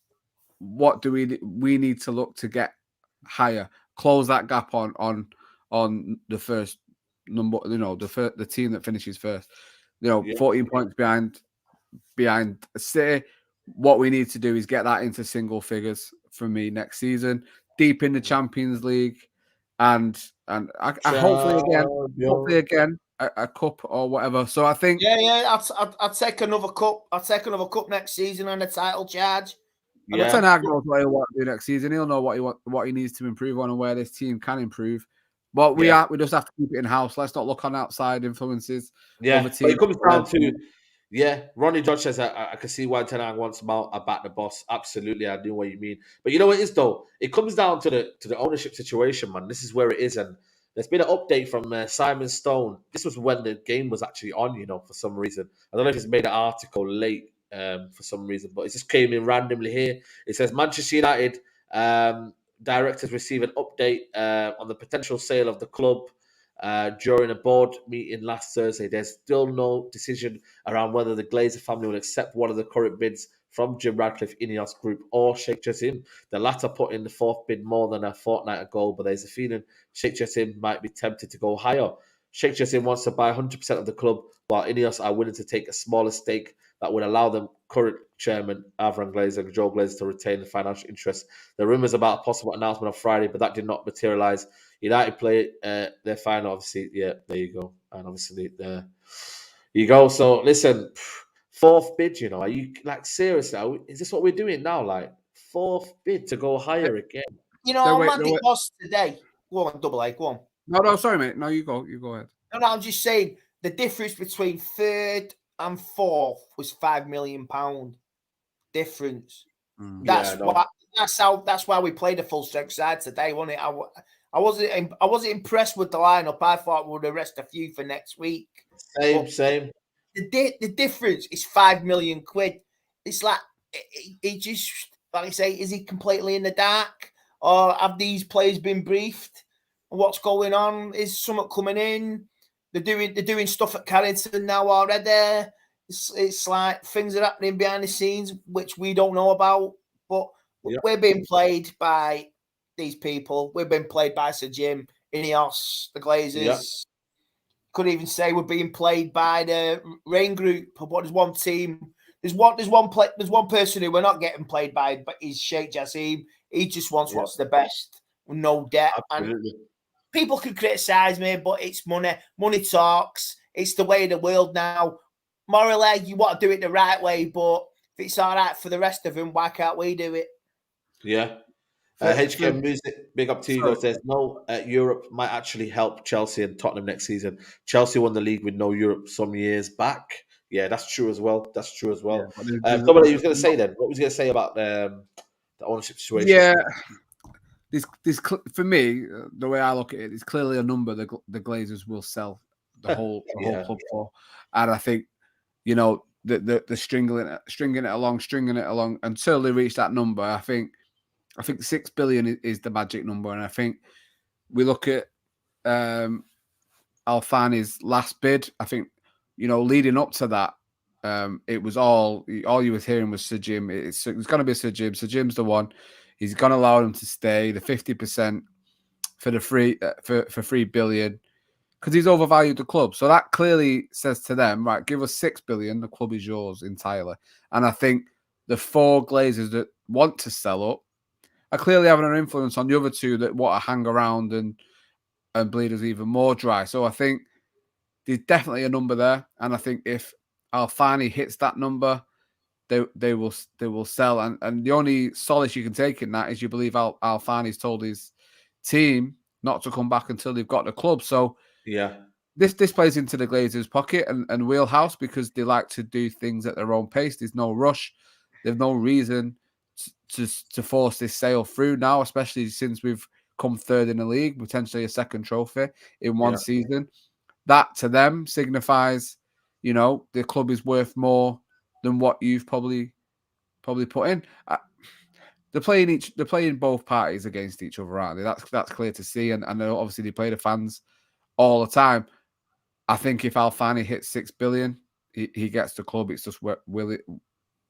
What do we need to look to get higher? Close that gap on the first number. You know, the team that finishes first. You know, 14 points behind City. What we need to do is get that into single figures for me next season, deep in the Champions League, and I hopefully again a cup or whatever. So I think I'll take another cup. I'll take another cup next season and a title charge. Ten Hag knows what he'll want to do next season. He'll know what he needs to improve on and where this team can improve. But we just have to keep it in house. Let's not look on outside influences. Yeah, but it comes down to Ronnie Judge says I can see why Ten Hag wants him out. I back the boss. Absolutely, I know what you mean. But you know what it is though? It comes down to the ownership situation, man. This is where it is, and there's been an update from Simon Stone. This was when the game was actually on, you know, for some reason. I don't know if he's made an article late for some reason, but it just came in randomly here. It says Manchester United directors receive an update on the potential sale of the club during a board meeting last Thursday. There's still no decision around whether the Glazer family will accept one of the current bids from Jim Radcliffe, Ineos Group, or Sheikh Jassim. The latter put in the fourth bid more than a fortnight ago, but there's a feeling Sheikh Jassim might be tempted to go higher. Sheikh Jassim wants to buy 100% of the club, while Ineos are willing to take a smaller stake that would allow them current chairman Avram Glazer and Joe Glazer to retain the financial interest. The rumours about a possible announcement on Friday, but that did not materialise. United play their final, obviously. Yeah, there you go. And obviously, there you go. So, listen, fourth bid, you know, are you like seriously? Is this what we're doing now? Like, fourth bid to go higher again? You know how mad it was today? Go on, Double A, go on. No, sorry, mate. No, you go ahead. No, I'm just saying the difference between third and fourth was £5 million difference. That's why we played a full strength side today, wasn't it? I wasn't impressed with the lineup. I thought we'd arrest a few for next week. Same. The difference is £5 million. It's like it just, like I say, is he completely in the dark, or have these players been briefed? What's going on? Is something coming in? They're doing stuff at Carrington now already. It's like things are happening behind the scenes which we don't know about. But we're being played by these people. We're being played by Sir Jim, Ineos, the Glazers. Yep. Could even say we're being played by the Rain Group. But there's one team. There's one person who we're not getting played by, but he's Sheikh Jassim. He just wants what's the best, no debt. Absolutely. And people can criticise me, but it's money. Money talks. It's the way of the world now. Morally, you want to do it the right way, but if it's all right for the rest of them, why can't we do it? Yeah. HK Music, big up to you guys. Says no, Europe might actually help Chelsea and Tottenham next season. Chelsea won the league with no Europe some years back. Yeah, that's true as well. Yeah, somebody was going to say then. What was he going to say about the ownership situation? Yeah. This for me, the way I look at it, is clearly a number the Glazers will sell the whole club for, and I think, you know, the stringing it along until they reach that number. I think 6 billion is the magic number, and I think we look at Alfani's last bid. I think, you know, leading up to that, it was all you was hearing was Sir Jim. It's going to be Sir Jim. Sir Jim's the one. He's going to allow him to stay the 50% for the free for 3 billion because he's overvalued the club. So that clearly says to them, right, give us 6 billion. The club is yours entirely. And I think the 4 Glazers that want to sell up are clearly having an influence on the other 2 that want to hang around and bleed us even more dry. So I think there's definitely a number there. And I think if Alfani hits that number, they will sell, and the only solace you can take in that is you believe Alfani's told his team not to come back until they've got the club. So this plays into the Glazers' pocket and wheelhouse because they like to do things at their own pace. There's no rush. There's no reason to force this sale through now, especially since we've come third in the league, potentially a second trophy in one season. That to them signifies, the club is worth more than what you've probably put in. They're playing both parties against each other, aren't they? That's clear to see, and obviously they play the fans all the time. I think if Alfani hits 6 billion, he gets the club. It's just will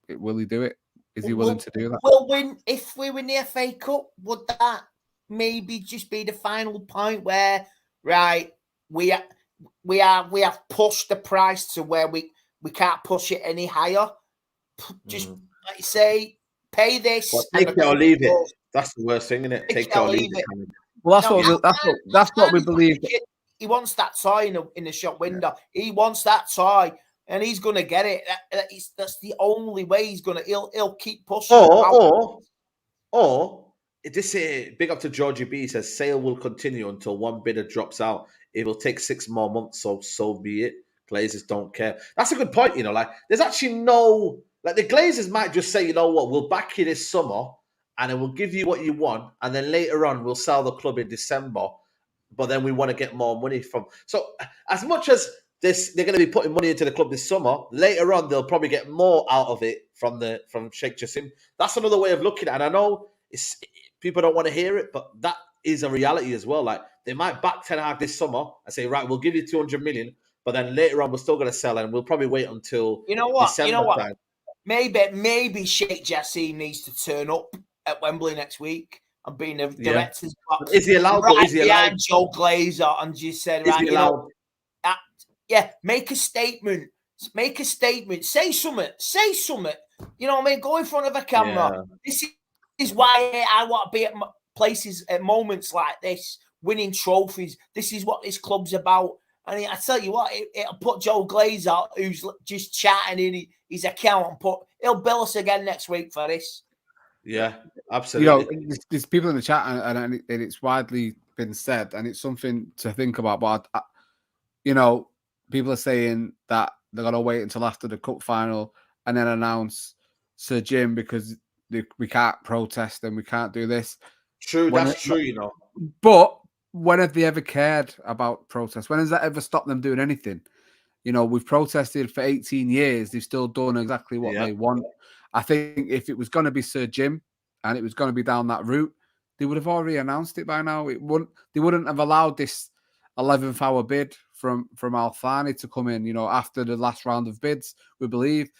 he do it? Is he willing to do that? Well, if we win the FA Cup, would that maybe just be the final point where we have pushed the price to where we can't push it any higher? Just like you say, pay this. Well, take it or leave it. That's the worst thing, isn't it? Take it or leave it. Well, that's what we believe. He wants that toy in the shop window. Yeah. He wants that toy, and he's going to get it. That's the only way he's going to. He'll keep pushing. Or this big up to Georgie B. He says sale will continue until one bidder drops out. It will take 6 more months, so be it. Glazers don't care. That's a good point. There's actually no the Glazers might just say, you know what, we'll back you this summer, and then we'll give you what you want, and then later on we'll sell the club in December. But then we want to get more money from. So as much as they're going to be putting money into the club this summer, later on they'll probably get more out of it from Sheikh Jassim. That's another way of looking at it. And I know people don't want to hear it, but that is a reality as well. They might back Ten Hag this summer and say, right, we'll give you 200 million, but then later on we're still going to sell, and we'll probably wait until December time. Maybe Sheikh Jassim needs to turn up at Wembley next week and be in the director's box. Is he allowed? Is he allowed? Behind Joe Glazer and just said, make a statement. Make a statement. Say something. You know what I mean? Go in front of a camera. Yeah. This is why I want to be at places at moments like this, winning trophies. This is what this club's about. And I tell you what, it'll put Joe Glazer, who's just chatting in his account, he'll bill us again next week for this. Yeah, absolutely. There's people in the chat, and it's widely been said, and it's something to think about. But people are saying that they're gonna wait until after the cup final and then announce Sir Jim because we can't protest and we can't do this. True, that's true. But when have they ever cared about protest? When has that ever stopped them doing anything? We've protested for 18 years. They've still done exactly what they want. I think if it was going to be Sir Jim and it was going to be down that route, they would have already announced it by now. They wouldn't have allowed this 11th hour bid from Alfani to come in, after the last round of bids, we believe.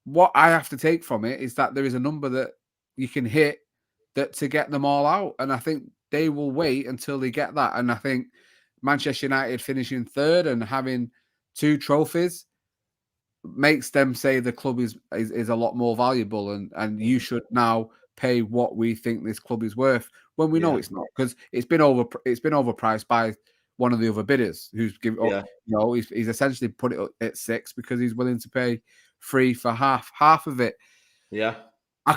What I have to take from it is that there is a number that you can hit to get them all out. And I think they will wait until they get that. And I think Manchester United finishing third and having 2 trophies makes them say the club is a lot more valuable, and you should now pay what we think this club is worth, when we know it's not, because it's been overpriced by one of the other bidders who's he's essentially put it at 6 because he's willing to pay 3 for half of it. Yeah, I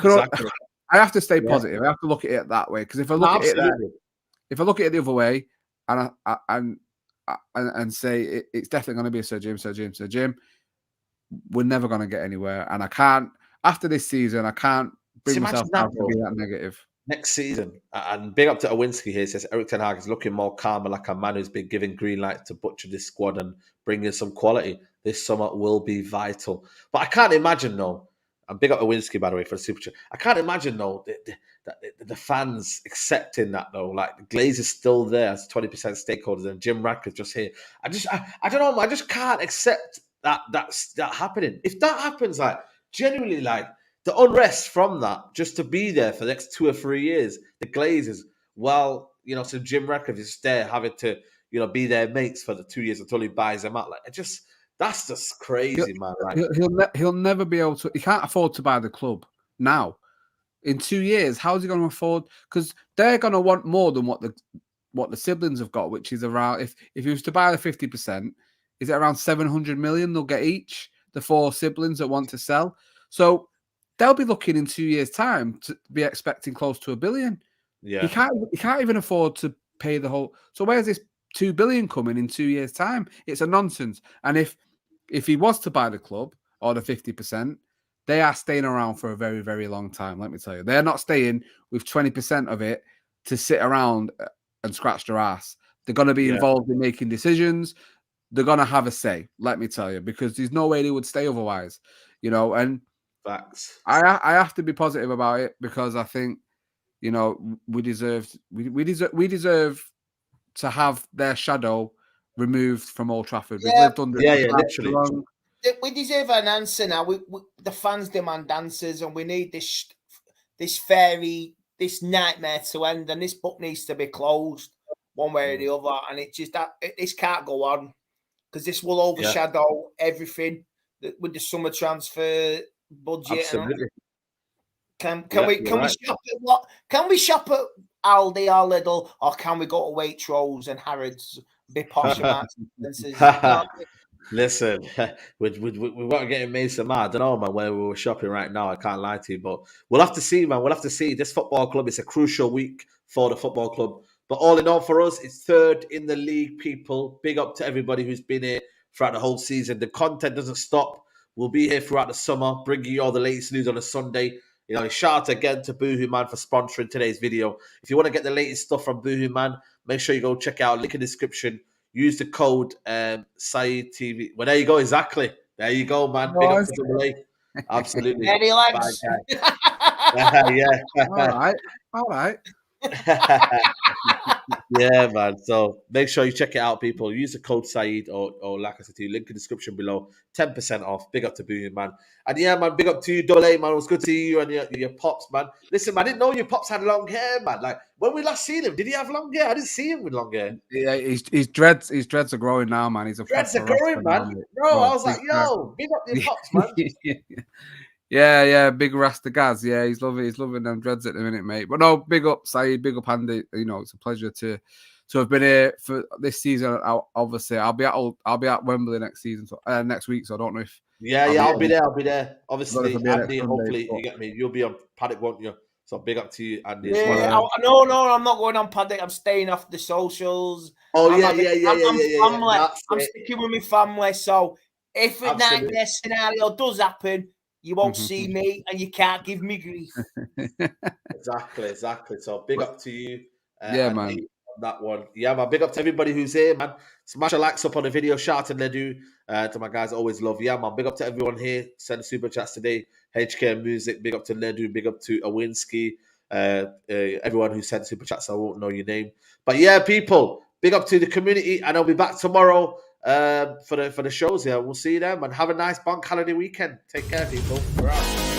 have to stay positive. I have to look at it that way, because if I look at it the other way and say it's definitely going to be a Sir Jim, we're never going to get anywhere. And I can't, after this season, I can't bring myself down to be that negative. Next season, and big up to Owinski here, says Erik Ten Hag is looking more calm and like a man who's been given green lights to butcher this squad and bring in some quality. This summer will be vital. But I can't imagine, though, and big up Owinski, by the way, for the super chat. I can't imagine, though, the fans accepting that, though. Like, the Glaze is still there as 20% stakeholders, and Jim Ratcliffe just here. I don't know, I just can't accept that's happening. If that happens, like, genuinely, like, the unrest from that, just to be there for the next 2 or 3 years, the Glazers, so Jim Ratcliffe is there having to, be their mates for the 2 years until he buys them out. Like, that's just crazy, man. Like, he'll never be able to. He can't afford to buy the club now. In 2 years, how's he going to afford? Because they're going to want more than what the siblings have got, which is around. If he was to buy the 50%, is it around 700 million they'll get each? The 4 siblings that want to sell, so they'll be looking in 2 years' time to be expecting close to $1 billion. Yeah, he can't even afford to pay the whole. So where's this 2 billion coming in 2 years' time. It's a nonsense. And if he was to buy the club or the 50%, they are staying around for a very, very long time. Let me tell you, they're not staying with 20% of it to sit around and scratch their ass. They're going to be involved in making decisions. They're going to have a say. Let me tell you, because there's no way they would stay otherwise. You know, and Facts. I have to be positive about it because I think, you know, we deserve to have their shadow removed from Old Trafford. We've lived under it for too literally. long. We deserve an answer now. The fans demand answers, and we need this nightmare to end. And this book needs to be closed one way or the other. And it just this can't go on because this will overshadow everything with the summer transfer budget. Absolutely. Can we shop at what? Can we shop at Aldi or Lidl, or can we go to Waitrose and Harrods? Be posh about Listen, we've got to get in Mason mad. I don't know, man, where we were shopping right now. I can't lie to you, but we'll have to see, man. We'll have to see. This football club is a crucial week for the football club. But all in all, for us, it's third in the league, people. Big up to everybody who's been here throughout the whole season. The content doesn't stop. We'll be here throughout the summer, bringing you all the latest news on a Sunday. You know, shout out again to Boohoo Man for sponsoring today's video. If you want to get the latest stuff from Boohoo Man, make sure you go check out link in the description. Use the code Saeed TV. Well, there you go. Exactly. There you go, man. Big up to Double A. Absolutely. Eddie Legs. Yeah. All right. Yeah, man. So make sure you check it out, people. Use the code Saeed or like I said to you, link in the description below. 10% off. Big up to Boohoo, man. And yeah, man, big up to you, Double A, man. It was good to see you and your pops, man. Listen, man, I didn't know your pops had long hair, man. Like when we last seen him, did he have long hair? I didn't see him with long hair. Yeah, his dreads are growing now, man. He's a dreads are growing, man. Bro, I was like, yo, big up your pops, man. Yeah, big Rasta Gaz. Yeah, he's loving them dreads at the minute, mate. But no, big up Saeed, big up Andy. You know, it's a pleasure to have been here for this season. Obviously, I'll be at Wembley next season, next week. So I don't know if I'll be there. Obviously, Andy, Sunday, hopefully but... you get me. You'll be on Paddock, won't you? So big up to you, Andy. Yeah, no, I'm not going on Paddock. I'm staying off the socials. Oh, I'm family. I'm sticking with my family. So if a nightmare scenario does happen, you won't see me and you can't give me grief. Exactly. So big up to you. Yeah, Andy, man. On that one. Yeah, man. Big up to everybody who's here, man. Smash a likes up on the video. Shout out to Ledu. To my guys, always love. Yeah, man. Big up to everyone here. Send super chats today. HK Music. Big up to Ledu. Big up to Awinski. Everyone who sent super chats. I won't know your name. But yeah, people. Big up to the community. And I'll be back tomorrow for the shows. Yeah, we'll see you then, man. Have a nice bank holiday weekend. Take care, people. We're out.